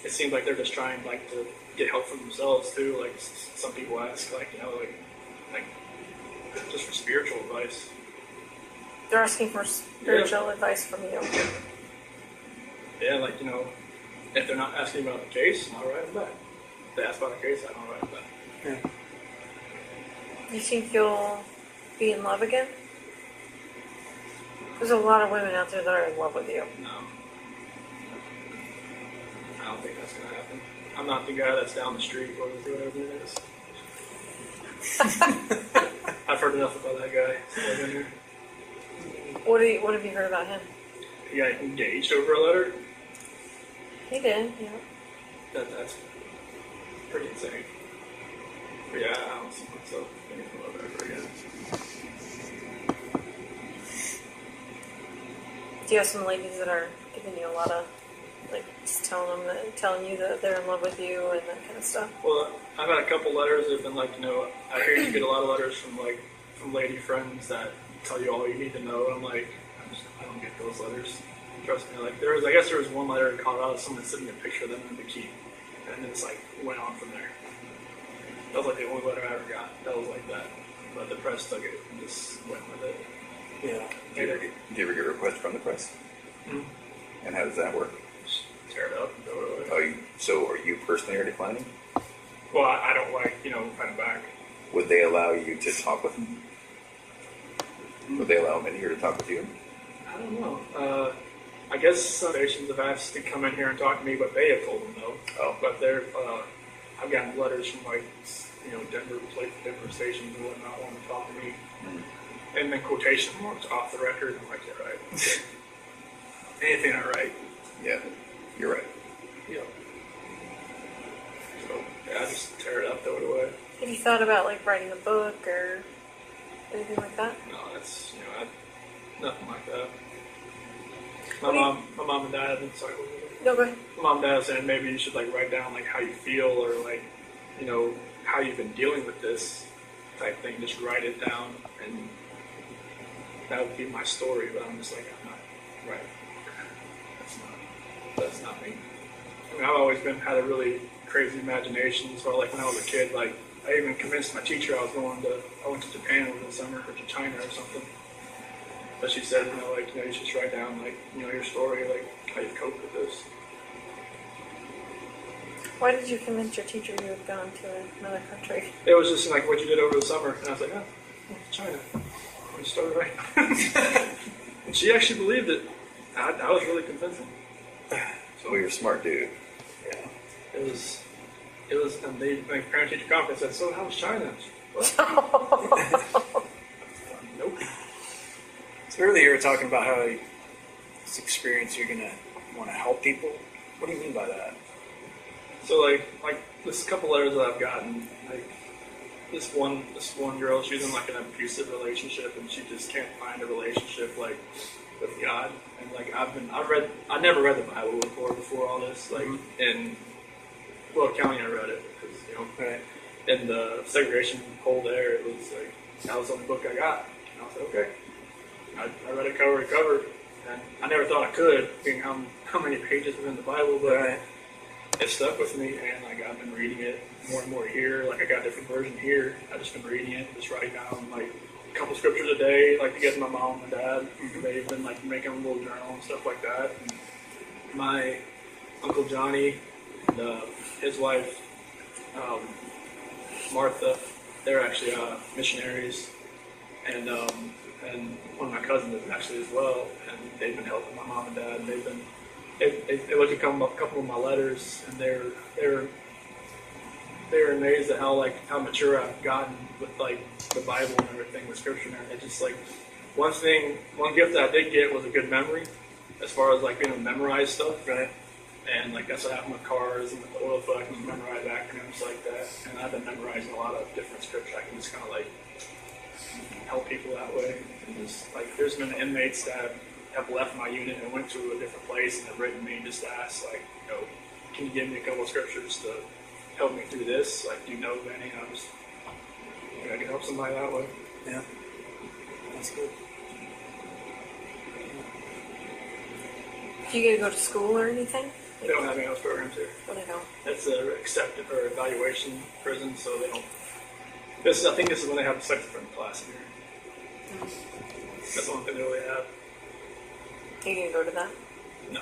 it seems like they're just trying like to get help for themselves too. Like some people ask like like just for spiritual advice. They're asking for spiritual advice from you. Yeah, like, if they're not asking about the case, I'll write them back. If they ask about the case, I don't write them back. Yeah. You think you'll be in love again? There's a lot of women out there that are in love with you. No. I don't think that's going to happen. I'm not the guy that's down the street or whatever it is. I've heard enough about that guy. Still in here. What have you heard about him? He got engaged over a letter. He did, yeah. That's pretty insane. But yeah, I don't see myself getting in love ever again. Do you have some ladies that are giving you a lot of, like, just telling you that they're in love with you and that kind of stuff? Well, I've had a couple letters that have been like, I hear you get a lot of letters from lady friends that tell you all you need to know. And I'm like, I don't get those letters. Trust me. Like I guess there was one letter in Colorado, someone sent me a picture of them in a bikini, and then it's like went on from there. That was like the only letter I ever got. That was like that. But the press took it and just went with it. Yeah. Do you ever get requests from the press? Mm-hmm. And how does that work? Just tear it up and throw it away. So are you personally are declining? Well, I don't like, fighting back. Would they allow you to talk with him? Would they allow him in here to talk with you? I don't know. I guess some nations have asked to come in here and talk to me, but they have told them no. Oh. But I've gotten letters from Denver stations and whatnot wanting to talk to me. And then quotation marks off the record. I'm like, yeah, right. Anything I write. Yeah, you're right. Yeah. So, yeah, I just tear it up, throw it away. Have you thought about like writing a book or anything like that? No, that's, nothing like that. What do you- My mom and dad have been sorry. No, go ahead. My mom and dad said maybe you should write down how you feel or how you've been dealing with this type thing. Just write it down and that would be my story. But I'm just I'm not right. That's not me. I mean, I've always had a really crazy imagination. So when I was a kid, I even convinced my teacher I went to Japan over the summer or to China or something. But she said, you should just write down your story, how you cope with this. Why did you convince your teacher you had gone to another country? It was just what you did over the summer, and I was like, oh, China. And she started writing. And she actually believed it. I was really convincing. So you're a smart dude. Yeah, it was, and my parent-teacher conference said, so how was China? What? Nope. So earlier you were talking about how this experience you're gonna want to help people. What do you mean by that? So this couple letters that I've gotten, this one girl, she's in an abusive relationship and she just can't find a relationship with God. And I never read the Bible before all this. In Will County I read it because Right. in the segregation hole there, it was that was the only book I got. And I was like, okay. I read it cover to cover, and I never thought I could, being how many pages were in the Bible, but Right. it stuck with me, and I've been reading it more and more here. I got a different version here. I've just been reading it, just writing down a couple scriptures a day, to get to my mom and dad. They've been making a little journal and stuff like that. And my Uncle Johnny and his wife Martha, they're actually missionaries, and one of my cousins is actually as well, and they've been helping my mom and dad. And they looked at a couple of my letters, and they're amazed at how mature I've gotten with the Bible and everything, with Scripture and everything. It's just one gift that I did get was a good memory, as far as being able to memorize stuff. Right. And that's what happened with cars and with the oil field. I can memorize acronyms like that, and I've been memorizing a lot of different scripture. I can just kind of help people that way. And just there's been inmates that have left my unit and went to a different place and have written me and just asked can you give me a couple of scriptures to help me through this? Do you know of any? And I can help somebody that way. Yeah. That's good. Do you get to go to school or anything? They don't have any of those programs here. What do I know? It's a accepted or evaluation prison, so they don't. I think this is when they have the sex offender class here. That's the only thing they really have. Are you gonna go to that? No.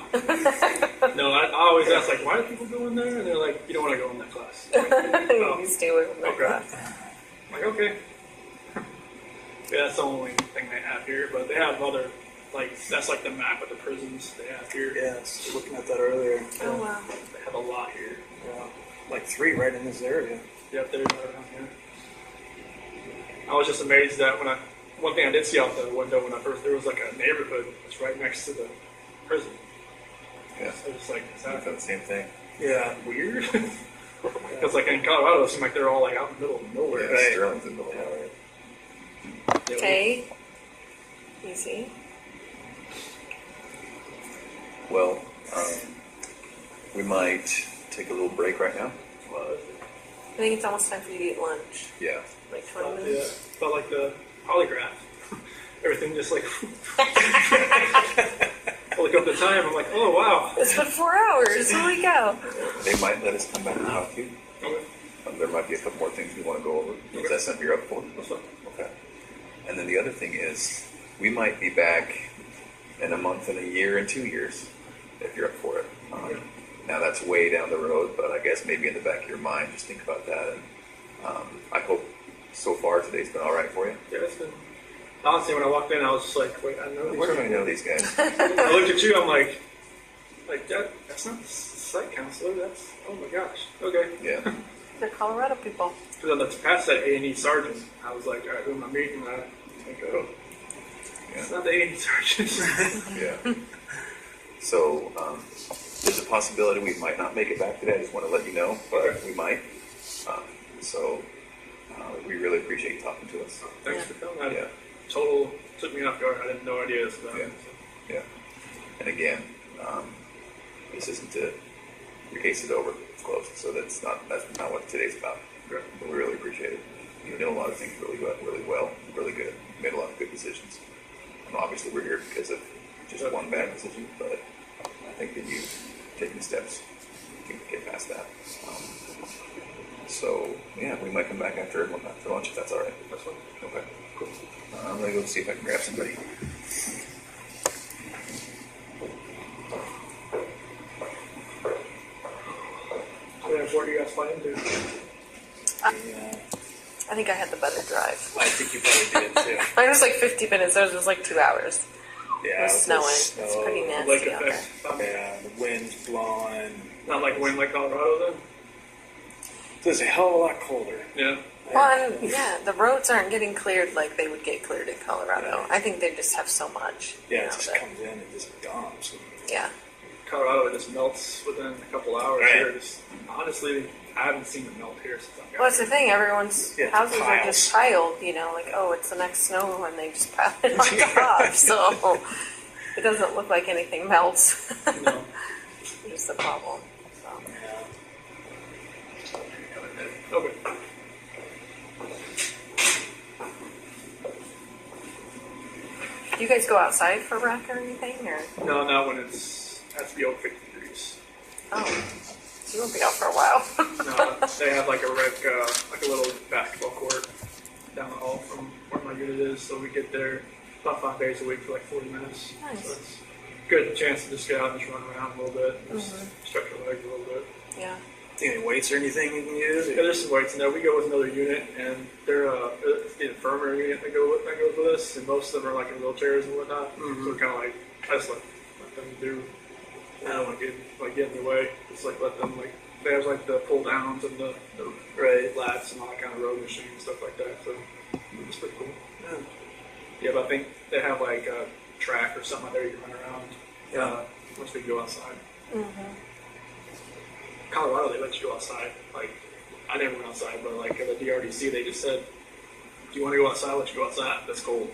No, I always ask, why do people go in there? And they're like, you don't want to go in that class. I'm like, oh, You stay away from that okay. class. I'm like, okay. Yeah, that's the only thing they have here, but they have other, that's the map of the prisons they have here. Yes. Looking at that earlier. Oh wow. They have a lot here. Yeah. 3 right in this area. Yep, there's another one here. I was just amazed that one thing I did see out the window when there was a neighborhood that's right next to the prison. Yeah. So it's I is that thought the same thing. Yeah. weird? Because in Colorado, it seems they're all out in the middle of nowhere. Yeah, Right. Sterling's in the middle of it. Yeah, Okay. Easy. Well, we might take a little break right now. I think it's almost time for you to eat lunch. Yeah. 20 Yeah, minutes. felt like the polygraph. Everything just I look up the time. I'm like, oh wow. It's been 4 hours. Holy cow. They might let us come back and talk to you. Okay. There might be a couple more things we want to go over. Is that something you're up for? What's up? Okay. And then the other thing is, we might be back in a month and a year and 2 years, if you're up for it. Now that's way down the road, but I guess maybe in the back of your mind, just think about that. And I hope so far today's been all right for you. Yeah, it's been. Honestly, when I walked in, I was just like, wait, I know these Where do I people. know these guys? I looked at you, I'm like that's not the site counselor. That's, oh my gosh. Okay. Yeah. They're Colorado people. Because on the past that A&E sergeant, I was like, all right, who am I meeting? I think, oh, it's not the A&E sergeant. Yeah. So there's a possibility we might not make it back today. I just want to let you know, but we might. So we really appreciate you talking to us. Thanks for coming. Yeah. Total took me off guard. I didn't no idea this about Yeah. it. So. Yeah. And again, this isn't to your case is over. It's closed. So that's not what today's about. Great. But we really appreciate it. You know a lot of things really well, really good. You made a lot of good decisions. And obviously we're here because of just one bad decision, but I think that you've taken steps to get past that. So yeah, we might come back after lunch if that's all right. That's fine. Okay, cool. I'm gonna go see if I can grab somebody. What are you guys planning to do? Yeah, I think I had the better drive. I think you probably did too. Mine was like 50 minutes. Theirs was like 2 hours. Yeah, It was snowing. snow, It's pretty nasty Lake out there. effect. Yeah, the wind's blowing. Not like wind like Colorado then? It's a hell of a lot colder. Yeah. Well, and yeah, the roads aren't getting cleared like they would get cleared in Colorado. I think they just have so much. Yeah, you it know, just that- comes in and just dumps. Yeah. Colorado, it just melts within a couple hours Right. here. Just, honestly, I haven't seen it melt here since I've got Well, that's here. the thing. Everyone's Yeah, houses are piles. just piled, you know, like, oh, it's the next snow, and they just pile it on top. So it doesn't look like anything melts. No. Which is the problem. So. Yeah. Okay. Do you guys go outside for rec or anything, or? No, not when it's has to be over 50 degrees. Oh, so you won't be out for a while. No, they have like a rec, like a little basketball court down the hall from where my unit is, so we get there about 5 days a week for like 40 minutes. Nice. So it's a good chance to just get out and just run around a little bit, just stretch our legs a little bit. Yeah. Any weights or anything you can use? Yeah, there's some weights in there. We go with another unit, and they're it's the infirmary unit that goes with us, and most of them are like in wheelchairs and whatnot. So kind of like I just let them do. I don't want to get in the way. Just like let them like they have like the pull downs and the Right. lats and all that kind of road machine and stuff like that. So it's pretty cool. Yeah. Yeah, but I think they have like a track or something out there you can run around. Yeah. Once we go outside. Colorado, they let you go outside. Like, I never went outside, but like at the DRDC, they just said, "Do you want to go outside? Let you go outside. That's cold."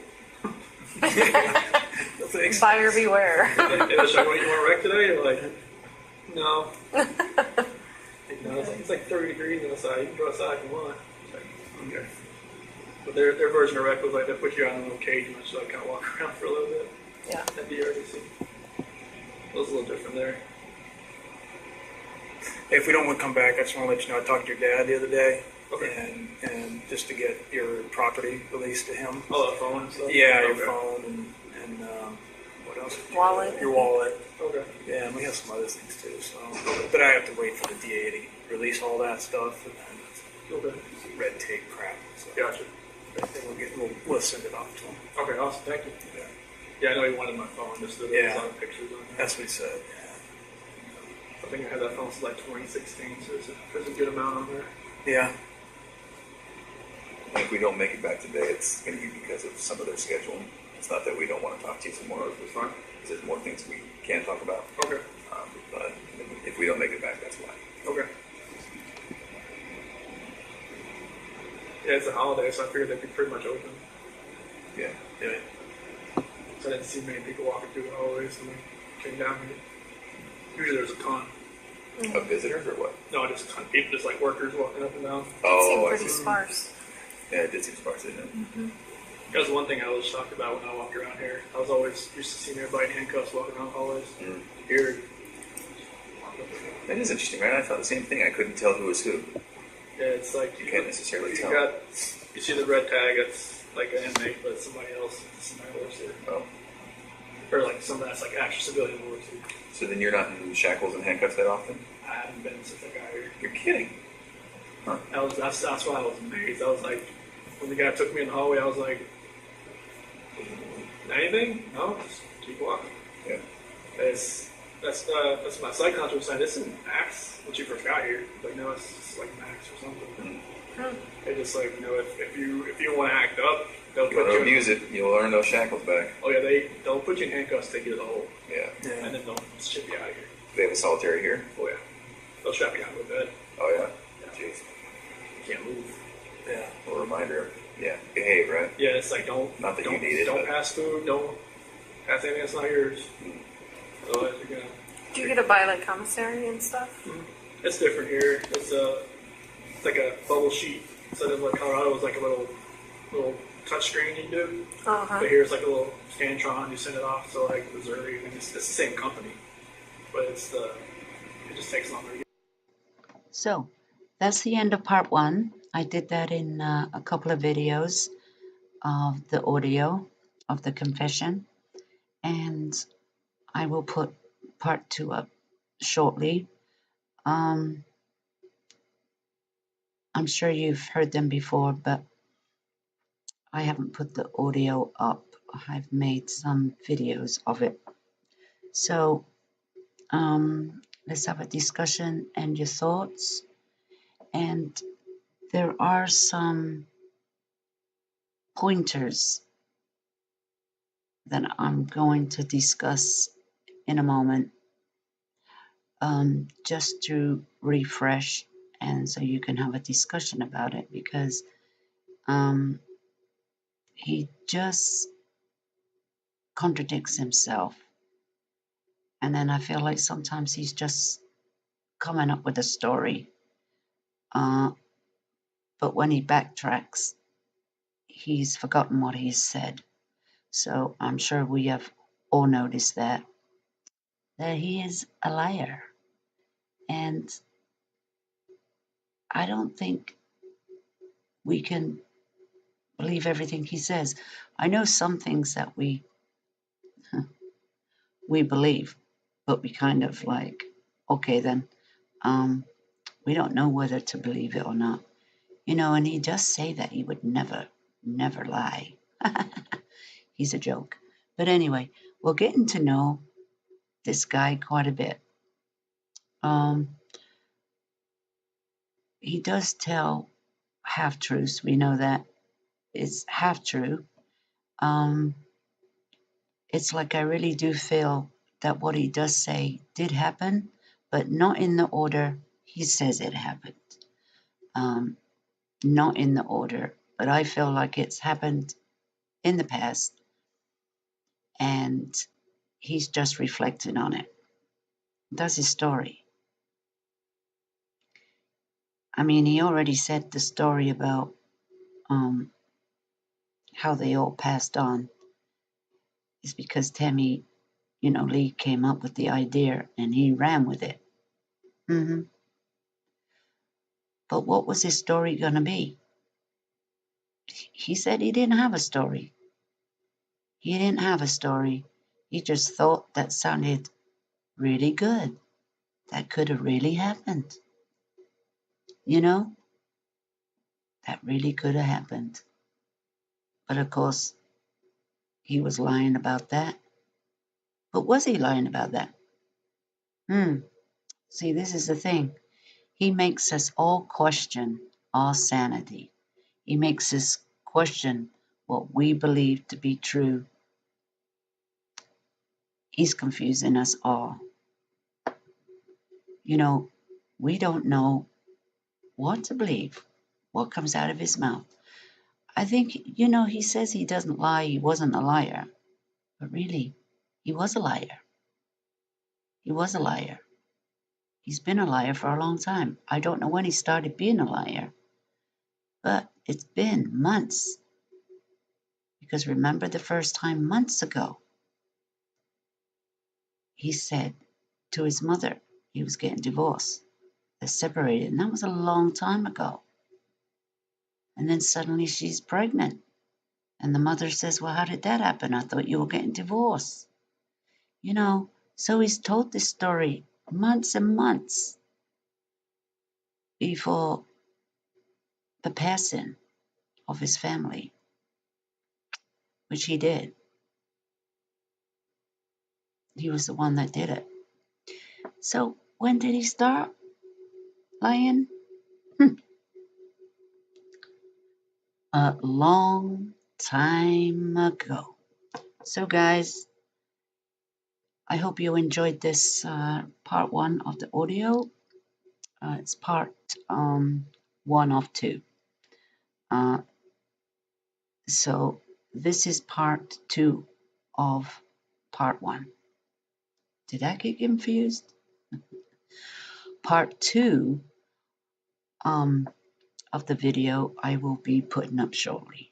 No thanks. Buyer beware. And it's like, "What, you want to wreck today?" You're like, "No." No, it's like 30 degrees outside. You can go outside if you want. It's like, okay. But their version of wreck was like they put you out in a little cage and let you like kind of walk around for a little bit Yeah. at DRDC. It was a little different there. If we don't want to come back, I just want to let you know I talked to your dad the other day, Okay. and just to get your property released to him. Oh, the phone and stuff? Yeah, your Okay. phone and what else? Wallet. Your wallet. Okay. Yeah, and we have some other things too. So, but I have to wait for the DA to release all that stuff, and then Okay. it's red tape crap. So, Gotcha. but then we'll send it off to him. Okay, awesome. Thank you. Yeah, Yeah, I know he wanted my phone just to Yeah. a lot of pictures on it. that's what he said. I think I had that phone since like 2016, so there's a good amount on there. Yeah. If we don't make it back today, it's going to be because of some of their scheduling. It's not that we don't want to talk to you some more. It's fine. There's more things we can talk about. Okay. But if we don't make it back, that's why. Okay. Yeah, it's a holiday, so I figured they'd be pretty much open. Yeah. Yeah. So I didn't see many people walking through the hallways when we came down here. Usually there's a ton. Of visitors or what? No, just a ton of people, just like workers walking up and down. Seem Oh, I pretty see. sparse. Yeah, it did seem sparse, didn't it? That was one thing I always talked about when I walked around here. I was always used to seeing everybody in handcuffs walking around hallways. Here, That is interesting, right? I thought the same thing. I couldn't tell who was who. yeah, it's like You can't necessarily you tell. see the red tag, it's like an inmate, but it's somebody else. Somebody else there. Oh, or like someone that's like actual civilian World War II. So then you're not in shackles and handcuffs that often? I haven't been since I got here. You're kidding. That's why I was amazed. I was like, when the guy took me in the hallway, I was like, anything? No, just keep walking. Yeah. That's my psychologist was saying. This isn't max when you first got here. Like, no, it's just like max or something. They just like, if you want to act up, they'll You want put to you. abuse it, you'll learn those shackles back. Oh yeah, they'll put you in handcuffs, take you to the hole, Yeah. Yeah. and then they'll ship you out of here. They have a solitary here? Oh yeah, they'll strap you out to a bed. Oh, yeah. Yeah. Jeez. You can't move. Yeah. A reminder. Yeah. Behave, right? Yeah, it's like don't Not that you don't, need it, Don't but- pass food. Don't pass anything that's not yours. Otherwise, you're gonna. Do you get to buy like commissary and stuff? It's different here. It's like a bubble sheet. Instead of like Colorado was like a little touch screen you do. Uh-huh. But here's like a little Scantron. You send it off to like Missouri, and it's the same company, but it just takes longer. So that's the end of part one. I did that in a couple of videos of the audio of the confession, and I will put part two up shortly. I'm sure you've heard them before, but I haven't put the audio up. I've made some videos of it. So let's have a discussion and your thoughts. And there are some pointers that I'm going to discuss in a moment, just to refresh and so you can have a discussion about it, because he just contradicts himself. And then I feel like sometimes he's just coming up with a story. But when he backtracks, he's forgotten what he's said. So I'm sure we have all noticed that he is a liar. And I don't think we can believe everything he says. I know some things that we believe, but we kind of like, okay then, we don't know whether to believe it or not. And he does say that he would never lie. He's a joke. But anyway, we're getting to know this guy quite a bit. He does tell half-truths. We know that it's half true. It's like I really do feel that what he does say did happen, but not in the order he says it happened. Not in the order, but I feel like it's happened in the past, and he's just reflecting on it. That's his story. I mean, he already said the story about how they all passed on. It's because Tammy, Lee came up with the idea and he ran with it. But what was his story going to be? He said he didn't have a story. He didn't have a story. He just thought that sounded really good. That could have really happened. That really could have happened. But of course, he was lying about that. But was he lying about that? See, this is the thing. He makes us all question our sanity. He makes us question what we believe to be true. He's confusing us all. We don't know what to believe, what comes out of his mouth. I think, he says he doesn't lie, he wasn't a liar. But really, he was a liar. He was a liar. He's been a liar for a long time. I don't know when he started being a liar, but it's been months. Because remember the first time months ago, he said to his mother he was getting divorced. They're separated, and that was a long time ago. And then suddenly she's pregnant. And the mother says, well, how did that happen? I thought you were getting divorced. You know, so he's told this story months and months before the passing of his family, which he did. He was the one that did it. So when did he start lying? A long time ago. So guys, I hope you enjoyed this part 1 of the audio. It's part 1 of 2. So this is part 2 of part 1. Did I get confused? Part 2 of the video I will be putting up shortly.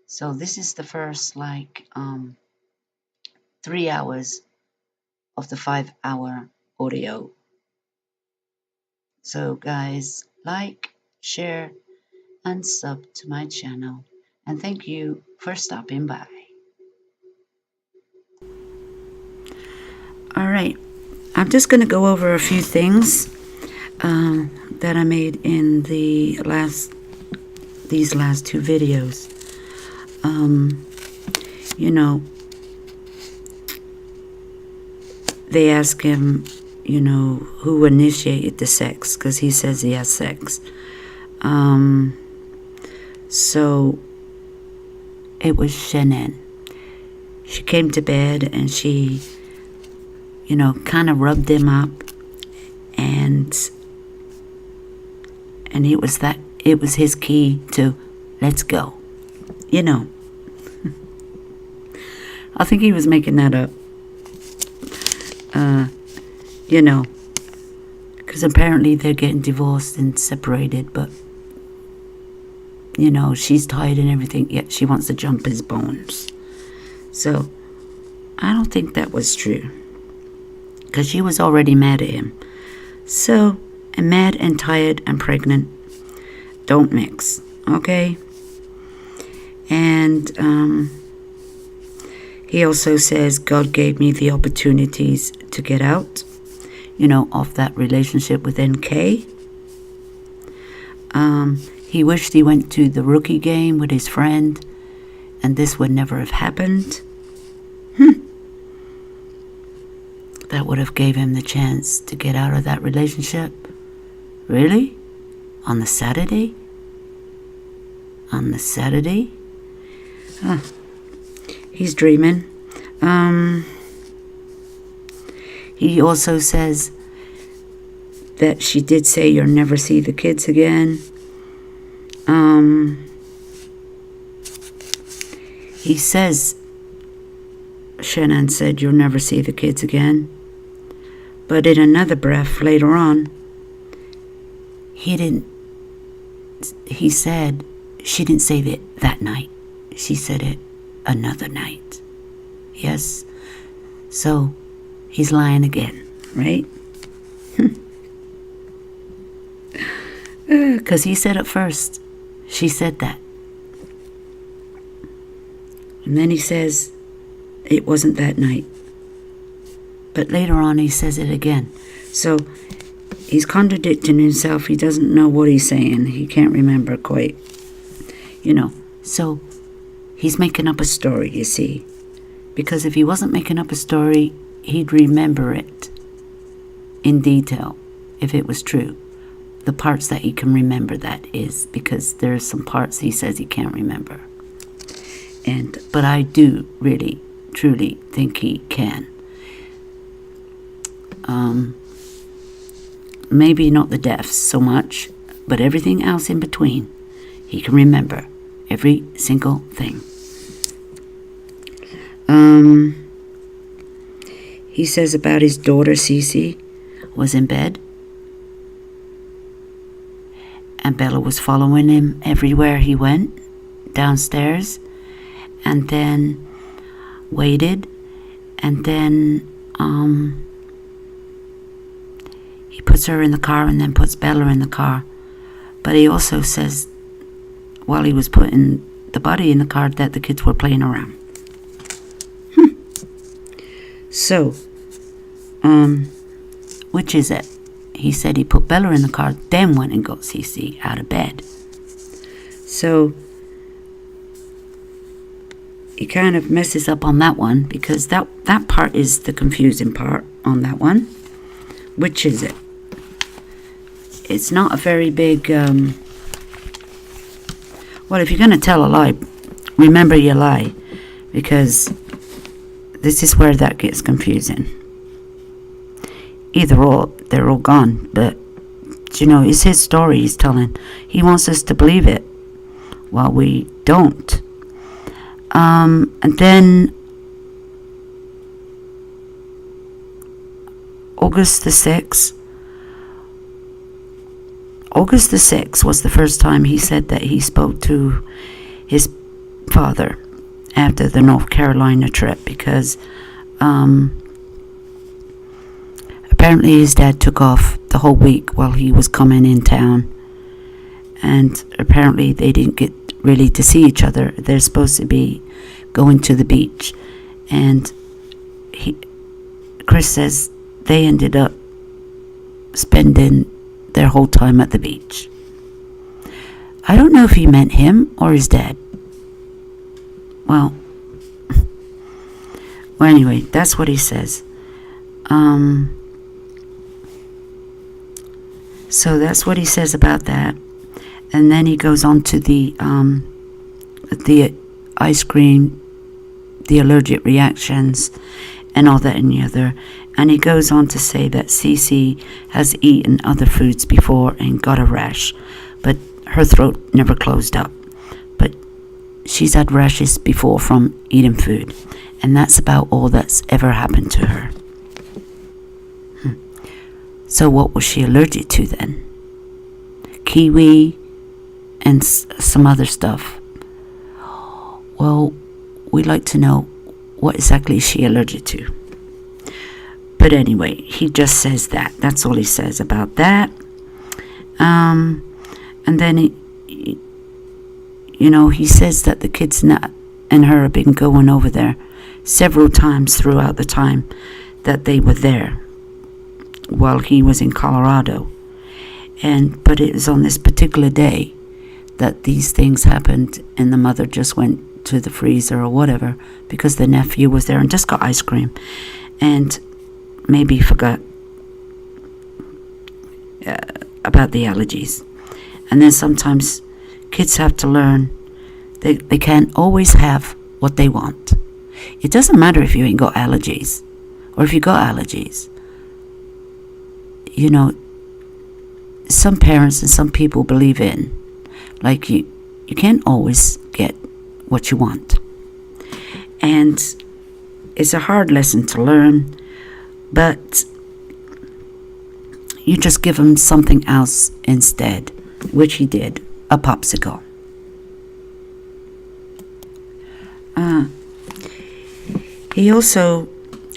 So this is the first 3 hours of the 5-hour audio. So guys, like, share, and sub to my channel. And thank you for stopping by. All right, I'm just going to go over a few things that I made in these last 2 videos. You know, they ask him, you know, who initiated the sex, because he says he has sex. So it was Shanann. She came to bed and she, you know, kind of rubbed him up, and it was his key to let's go. You know, I think he was making that up. You know, because apparently they're getting divorced and separated, but you know, she's tired and everything, yet she wants to jump his bones. So I don't think that was true, because she was already mad at him. So, and mad and tired and pregnant don't mix, okay? And he also says, God gave me the opportunities to get out, you know, of that relationship with NK. He wished he went to the rookie game with his friend, and this would never have happened. That would have gave him the chance to get out of that relationship. Really? On the Saturday? On the Saturday? He's dreaming. He also says that she did say you'll never see the kids again. He says, Shanann said you'll never see the kids again. But in another breath later on, he said she didn't say that night. She said it another night. Yes? So he's lying again, right? Because he said it first. She said that. And then he says it wasn't that night. But later on he says it again. So he's contradicting himself. He doesn't know what he's saying. He can't remember quite. You know, so he's making up a story, you see. Because if he wasn't making up a story, he'd remember it in detail if it was true. The parts that he can remember, that is, because there's some parts he says he can't remember. But I do really, truly think he can. Maybe not the deaths so much, but everything else in between, he can remember every single thing. He says about his daughter Cece was in bed, and Bella was following him everywhere he went, downstairs, and then waited, and then he puts her in the car and then puts Bella in the car. But he also says, while he was putting the body in the car, that the kids were playing around. So, which is it? He said he put Bella in the car, then went and got Cece out of bed. So, he kind of messes up on that one, because that part is the confusing part on that one. Which is it? It's not a very big, well, if you're going to tell a lie, remember your lie, because this is where that gets confusing. Either or, they're all gone, but, you know, it's his story he's telling. He wants us to believe it, while we don't. And then August the 6th was the first time he said that he spoke to his father after the North Carolina trip, because apparently his dad took off the whole week while he was coming in town, and apparently they didn't get really to see each other. They're supposed to be going to the beach, and Chris says they ended up spending their whole time at the beach. I don't know if he meant him or his dad. Well, anyway, that's what he says. So that's what he says about that. And then he goes on to the ice cream, the allergic reactions, and all that and the other. And he goes on to say that Cece has eaten other foods before and got a rash, but her throat never closed up. But she's had rashes before from eating food, and that's about all that's ever happened to her. So what was she allergic to then? Kiwi and some other stuff. Well, we'd like to know what exactly is she allergic to. But anyway, he just says that. That's all he says about that. And then, he says that the kids and her have been going over there several times throughout the time that they were there while he was in Colorado. But it was on this particular day that these things happened, and the mother just went to the freezer or whatever because the nephew was there and just got ice cream, and maybe forgot about the allergies. And then sometimes kids have to learn they can't always have what they want. It doesn't matter if you ain't got allergies or if you got allergies. You know, some parents and some people believe in, like, you can't always get what you want. And it's a hard lesson to learn, but you just give them something else instead, which he did, a popsicle. He also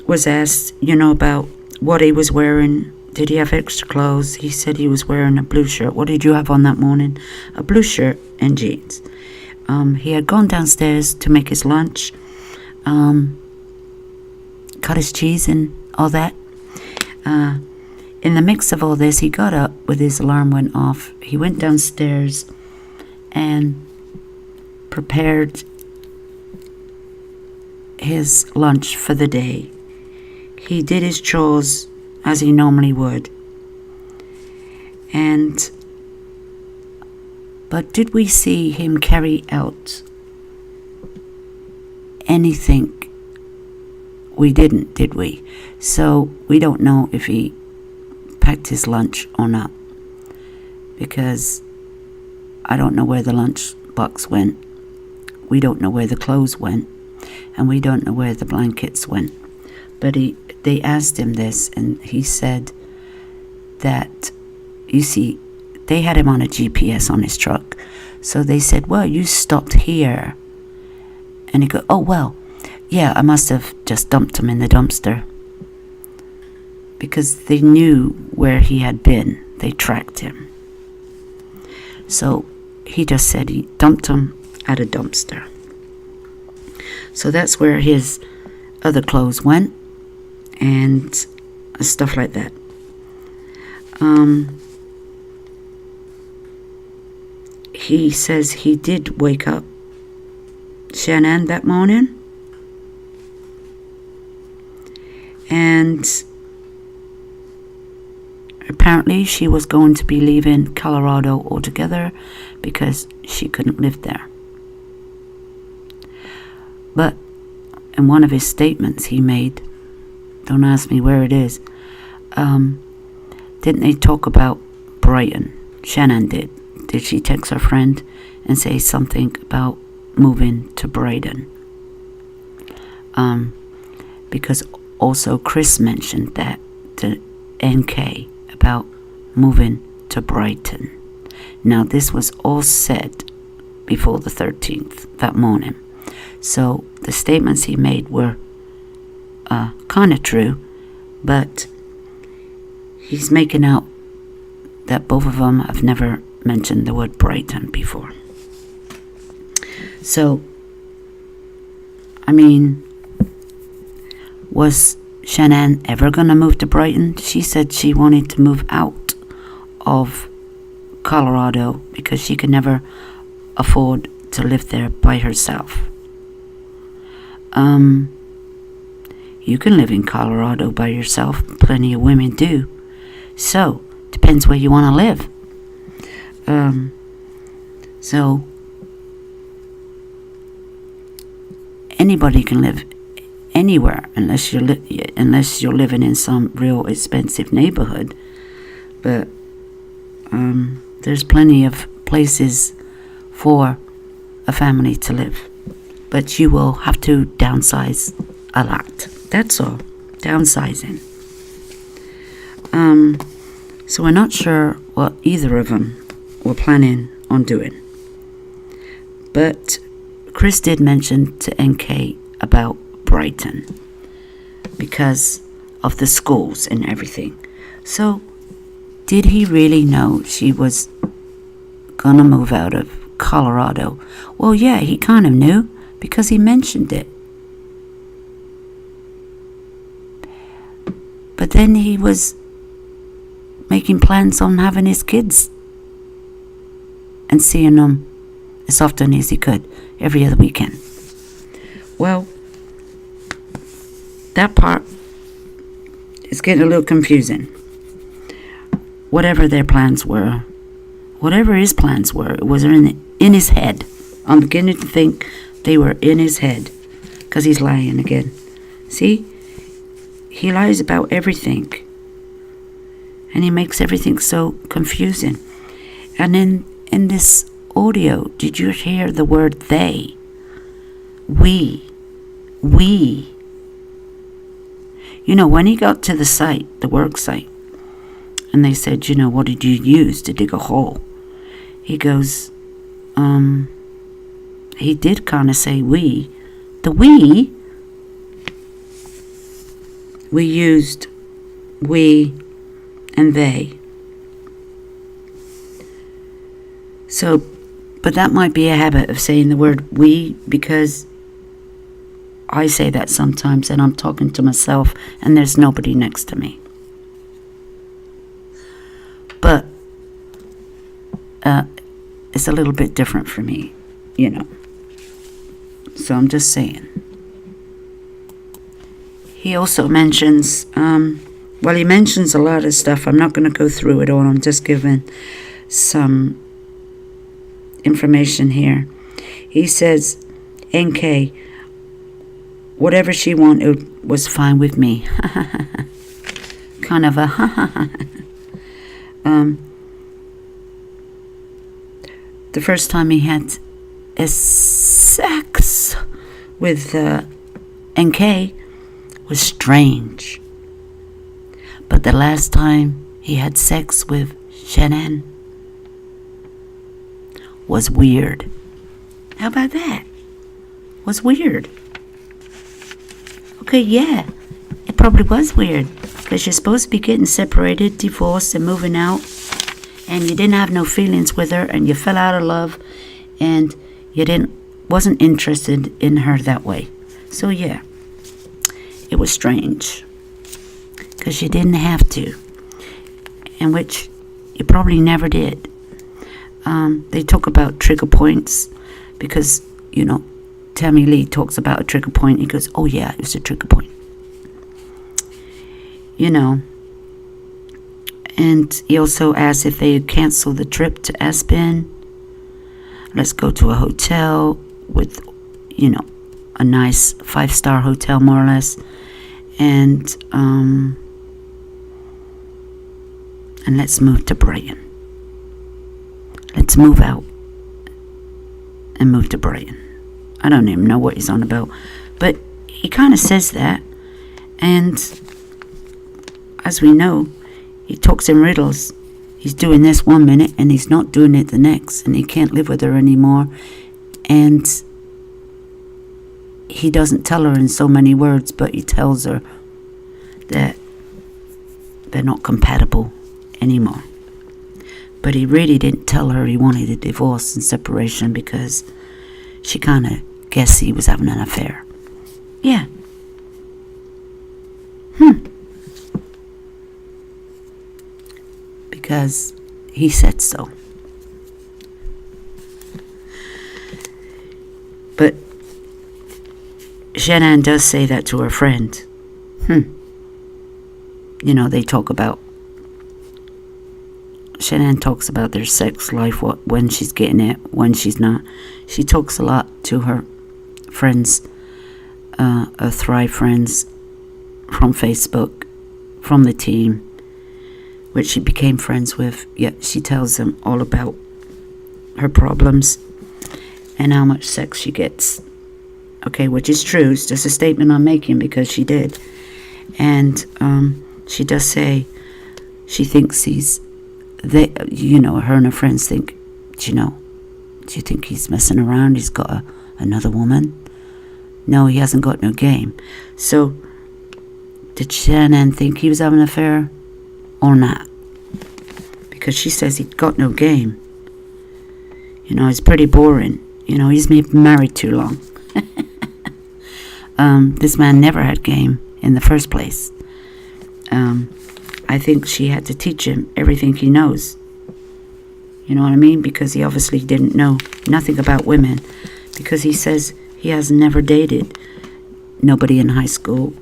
was asked, about what he was wearing. Did he have extra clothes? He said he was wearing a blue shirt. What did you have on that morning? A blue shirt and jeans. He had gone downstairs to make his lunch, cut his cheese and all that. In the mix of all this, he got up with his alarm went off. He went downstairs and prepared his lunch for the day. He did his chores as he normally would. But did we see him carry out anything? We didn't, did we? So we don't know if he packed his lunch or not, because I don't know where the lunch box went. We don't know where the clothes went, and we don't know where the blankets went. But they asked him this, and he said that, you see, they had him on a GPS on his truck. So they said, well, you stopped here. And he goes, oh, well, yeah, I must have just dumped him in the dumpster. Because they knew where he had been. They tracked him. So he just said he dumped him at a dumpster. So that's where his other clothes went. and stuff like that. He says he did wake up Shanann that morning, and apparently she was going to be leaving Colorado altogether because she couldn't live there. But in one of his statements he made, don't ask me where it is, didn't they talk about Brighton? Shanann did. Did she text her friend and say something about moving to Brighton? Because also Chris mentioned that to NK about moving to Brighton. Now this was all said before the 13th that morning. So the statements he made were kind of true, but he's making out that both of them have never mentioned the word Brighton before. So, I mean, was Shanann ever going to move to Brighton? She said she wanted to move out of Colorado because she could never afford to live there by herself. You can live in Colorado by yourself. Plenty of women do. So, depends where you want to live. So, anybody can live anywhere unless you're living in some real expensive neighborhood. But there's plenty of places for a family to live. But you will have to downsize a lot. That's all. Downsizing. So we're not sure what either of them were planning on doing. But Chris did mention to NK about Brighton because of the schools and everything. So did he really know she was gonna move out of Colorado? Well, yeah, he kind of knew because he mentioned it. But then he was making plans on having his kids and seeing them as often as he could, every other weekend. Well, that part is getting a little confusing. Whatever their plans were, whatever his plans were, it was in his head. I'm beginning to think they were in his head, because he's lying again. See? He lies about everything. And he makes everything so confusing. And in this audio, did you hear the word they? We. You know, when he got to the site, the work site, and they said, you know, what did you use to dig a hole? He goes, he did kind of say we. The we used we and they. So, but that might be a habit of saying the word we, because I say that sometimes and I'm talking to myself and there's nobody next to me. But it's a little bit different for me, you know. So I'm just saying. He also mentions, he mentions a lot of stuff. I'm not going to go through it all. I'm just giving some information here. He says, NK, whatever she wanted was fine with me. Kind of a the first time he had a sex with NK was strange. But the last time he had sex with Shanann was weird. How about that? Was weird. Okay, yeah, it probably was weird, because you're supposed to be getting separated, divorced, and moving out, and you didn't have no feelings with her, and you fell out of love, and you wasn't interested in her that way. So yeah, it was strange. because you didn't have to, and which you probably never did. They talk about trigger points because, Tammy Lee talks about a trigger point. He goes, oh yeah, it was a trigger point. And he also asked if they had canceled the trip to Aspen. Let's go to a hotel with, a nice 5-star hotel, more or less. And let's move to Brighton. Let's move out and move to Brighton. I don't even know what he's on about. But he kind of says that. And as we know, he talks in riddles. He's doing this one minute and he's not doing it the next. And he can't live with her anymore. And he doesn't tell her in so many words, but he tells her that they're not compatible anymore. But he really didn't tell her he wanted a divorce and separation because she kind of guessed he was having an affair. Yeah. Because he said so. But Shannon does say that to her friend. They talk about, Shannon talks about their sex life, when she's getting it, when she's not. She talks a lot to her friends, her Thrive friends from Facebook, from the team, which she became friends with. Yet she tells them all about her problems and how much sex she gets. Okay, which is true. It's just a statement I'm making because she did. And she does say she thinks her and her friends think, do you think he's messing around? He's got another woman? No, he hasn't got no game. So, did Shannon think he was having an affair or not? Because she says he's got no game. He's pretty boring. He's been married too long. This man never had game in the first place. I think she had to teach him everything he knows. You know what I mean? Because he obviously didn't know nothing about women. Because he says he has never dated nobody in high school.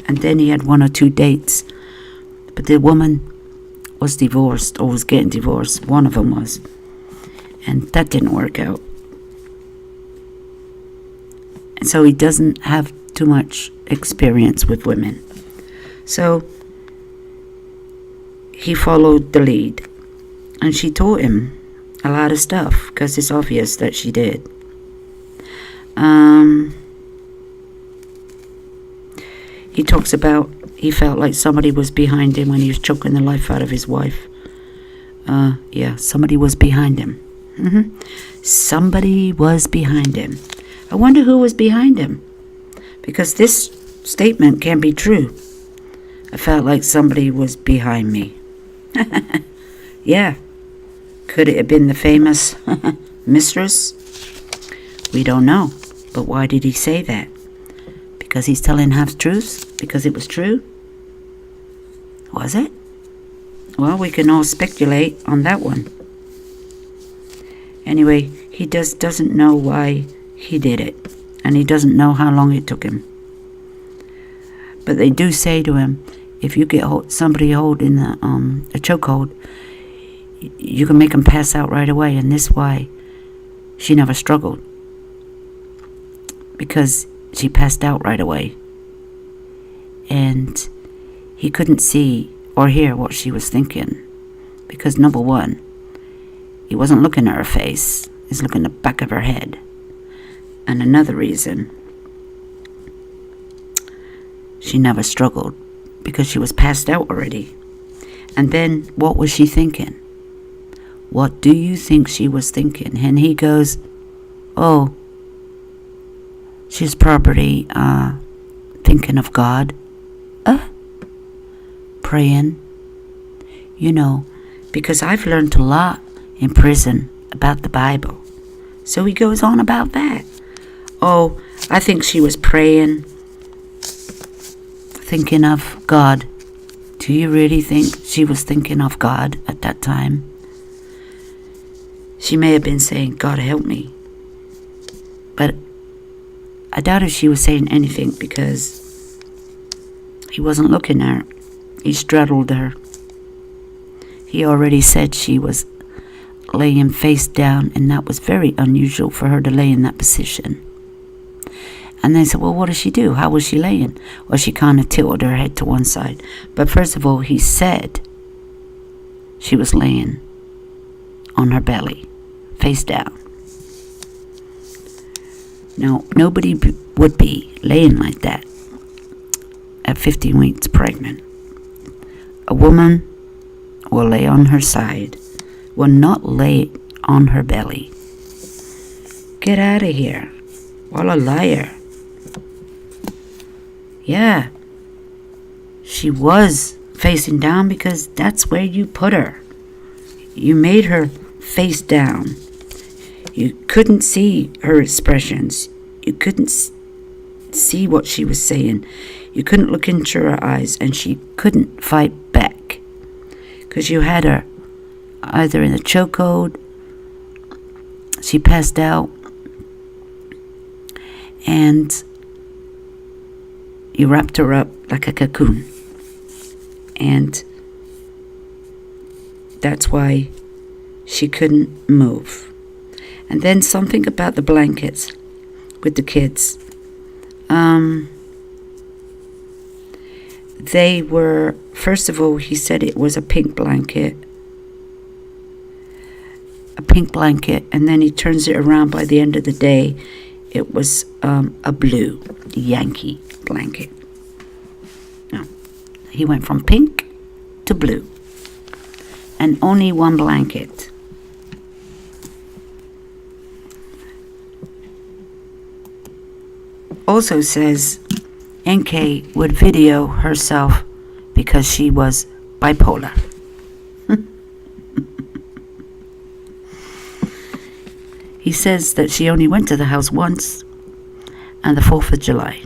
And then he had 1 or 2 dates. But the woman was divorced or was getting divorced. One of them was. And that didn't work out. And so he doesn't have too much experience with women. So he followed the lead. And she taught him a lot of stuff because it's obvious that she did. He talks about he felt like somebody was behind him when he was choking the life out of his wife. Somebody was behind him. Somebody was behind him. I wonder who was behind him. Because this statement can be true. I felt like somebody was behind me. Yeah. Could it have been the famous mistress? We don't know. But why did he say that? Because he's telling half-truths? Because it was true? Was it? Well, we can all speculate on that one. Anyway, he doesn't know why he did it. And he doesn't know how long it took him. But they do say to him, if you get somebody holding a chokehold, you can make them pass out right away. And this is why she never struggled. Because she passed out right away. And he couldn't see or hear what she was thinking. Because number one, he wasn't looking at her face. He's looking at the back of her head. And another reason, she never struggled. Because she was passed out already. And then, what was she thinking? What do you think she was thinking? And he goes, oh, she's probably thinking of God. Praying. Because I've learned a lot in prison about the Bible. So he goes on about that. Oh, I think she was praying, thinking of God Do you really think she was thinking of God at that time? She may have been saying, God help me. But I doubt if she was saying anything because he wasn't looking at her. He straddled her. He already said she was laying face down, and that was very unusual for her to lay in that position. And they said, well, what did she do? How was she laying? Well, she kind of tilted her head to one side. But first of all, he said she was laying on her belly, face down. Now, nobody would be laying like that at 15 weeks pregnant. A woman will lay on her side, will not lay on her belly. Get out of here. What a liar. Yeah, she was facing down because that's where you put her. You made her face down. You couldn't see her expressions. You couldn't see what she was saying. You couldn't look into her eyes, and she couldn't fight back because you had her either in a chokehold, she passed out, and you wrapped her up like a cocoon. And that's why she couldn't move. And then something about the blankets with the kids. They were, first of all, he said it was a pink blanket. A pink blanket, and then he turns it around. By the end of the day, it was a blue Yankee blanket. No, he went from pink to blue, and only one blanket. Also says NK would video herself because she was bipolar. He says that she only went to the house once, on the 4th of July.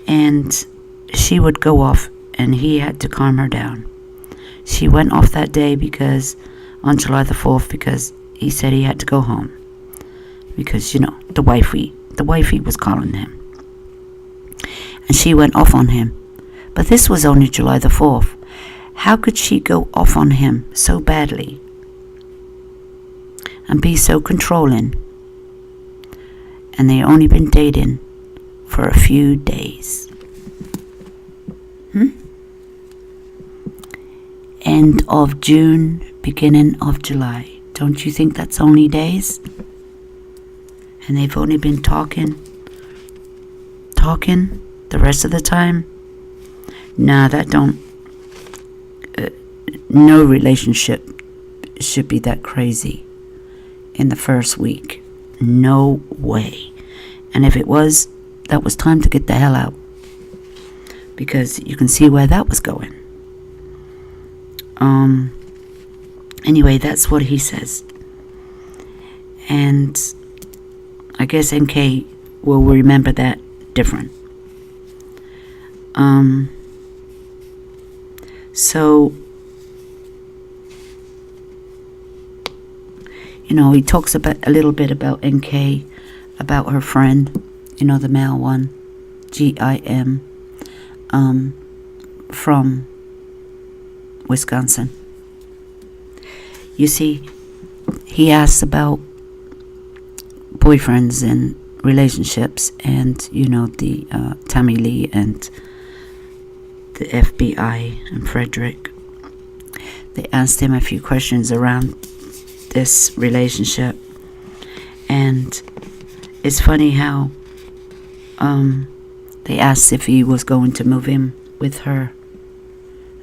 And she would go off, and he had to calm her down. She went off that day because, on July the 4th, because he said he had to go home. Because, you know, the wifey was calling him. And she went off on him. But this was only July the 4th. How could she go off on him so badly? And be so controlling? And they only been dating for a few days. End of June, beginning of July. Don't you think that's only days? And they've only been talking the rest of the time? Nah, that don't. No relationship should be that crazy in the first week. No way. And if it was, that was time to get the hell out. Because you can see where that was going. Anyway, that's what he says. And I guess NK will remember that different. So, you know, he talks about a little bit about NK, about her friend, you know, the male one, Gim, from Wisconsin. You see, he asks about boyfriends and relationships, and you know, the Tammy Lee and the FBI and Frederick. They asked him a few questions around this relationship, and it's funny how they asked if he was going to move in with her,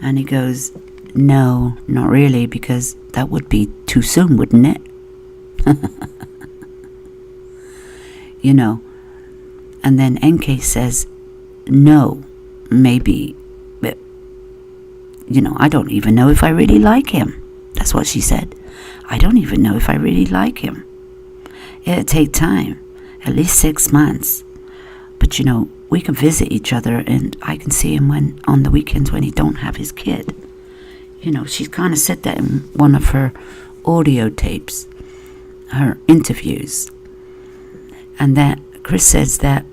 and he goes, no, not really, because that would be too soon, wouldn't it? You know. And then NK says, no, maybe, but, you know, I don't even know if I really like him. That's what she said. I don't even know if I really like him. It'd take time, at least 6 months. But, you know, we can visit each other, and I can see him when on the weekends when he don't have his kid. You know, she's kind of said that in one of her audio tapes, her interviews. And that Chris says that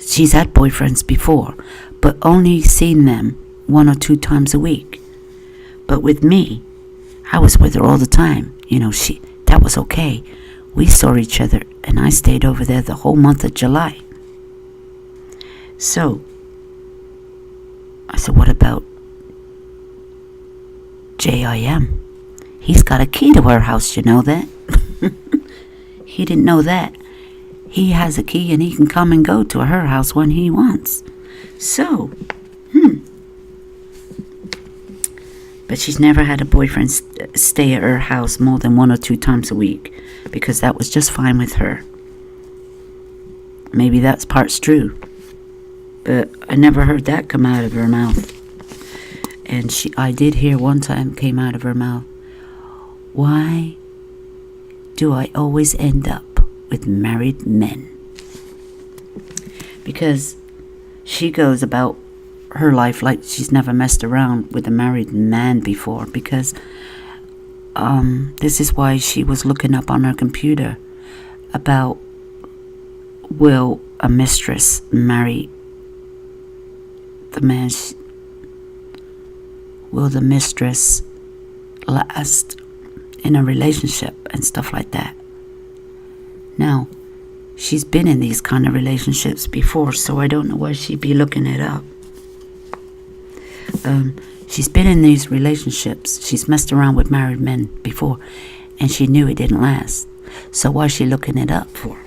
she's had boyfriends before, but only seen them 1 or 2 times a week. But with me, I was with her all the time. You know, that was okay. We saw each other, and I stayed over there the whole month of July. So, I said, what about JIM? He's got a key to her house, you know that? He didn't know that. He has a key and he can come and go to her house when he wants. So, But she's never had a boyfriend stay at her house more than 1 or 2 times a week, because that was just fine with her. Maybe that's part's true, but I never heard that come out of her mouth. And I did hear one time came out of her mouth, why do I always end up with married men? Because she goes about her life like she's never messed around with a married man before, because this is why she was looking up on her computer about, will a mistress marry the man? Will the mistress last in a relationship and stuff like that? Now, she's been in these kind of relationships before, so I don't know why she'd be looking it up. She's been in these relationships. She's messed around with married men before, and she knew it didn't last. So why is she looking it up for?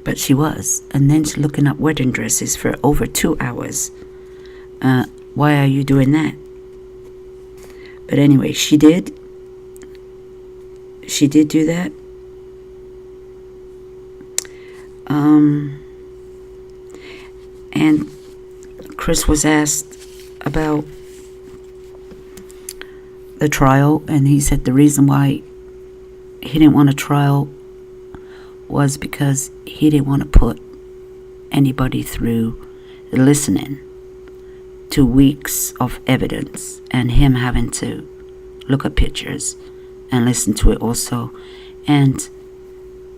But she was. And then she's looking up wedding dresses for over 2 hours. Why are you doing that? But anyway, she did. She did do that. And Chris was asked about the trial, and he said the reason why he didn't want a trial was because he didn't want to put anybody through listening to weeks of evidence and him having to look at pictures and listen to it also. And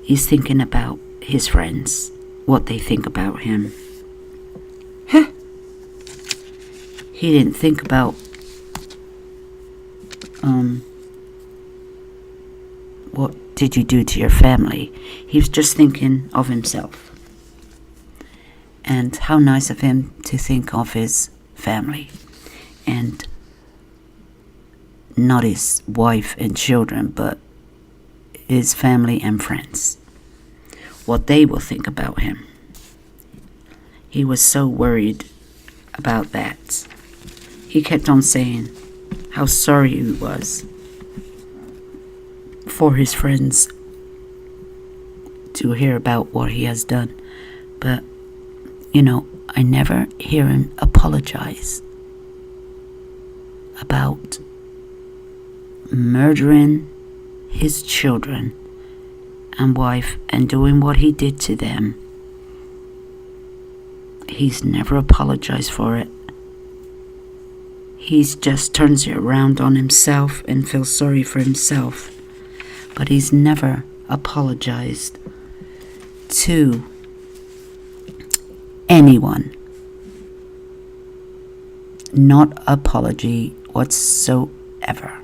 he's thinking about his friends, what they think about him. He didn't think about what did you do to your family. He was just thinking of himself. And how nice of him to think of his family and not his wife and children, but his family and friends, what they will think about him. He was so worried about that. He kept on saying how sorry he was for his friends to hear about what he has done. But, you know, I never hear him apologize about murdering his children and wife and doing what he did to them. He's never apologized for it. He just turns it around on himself and feels sorry for himself. But he's never apologized to anyone. Not apology whatsoever.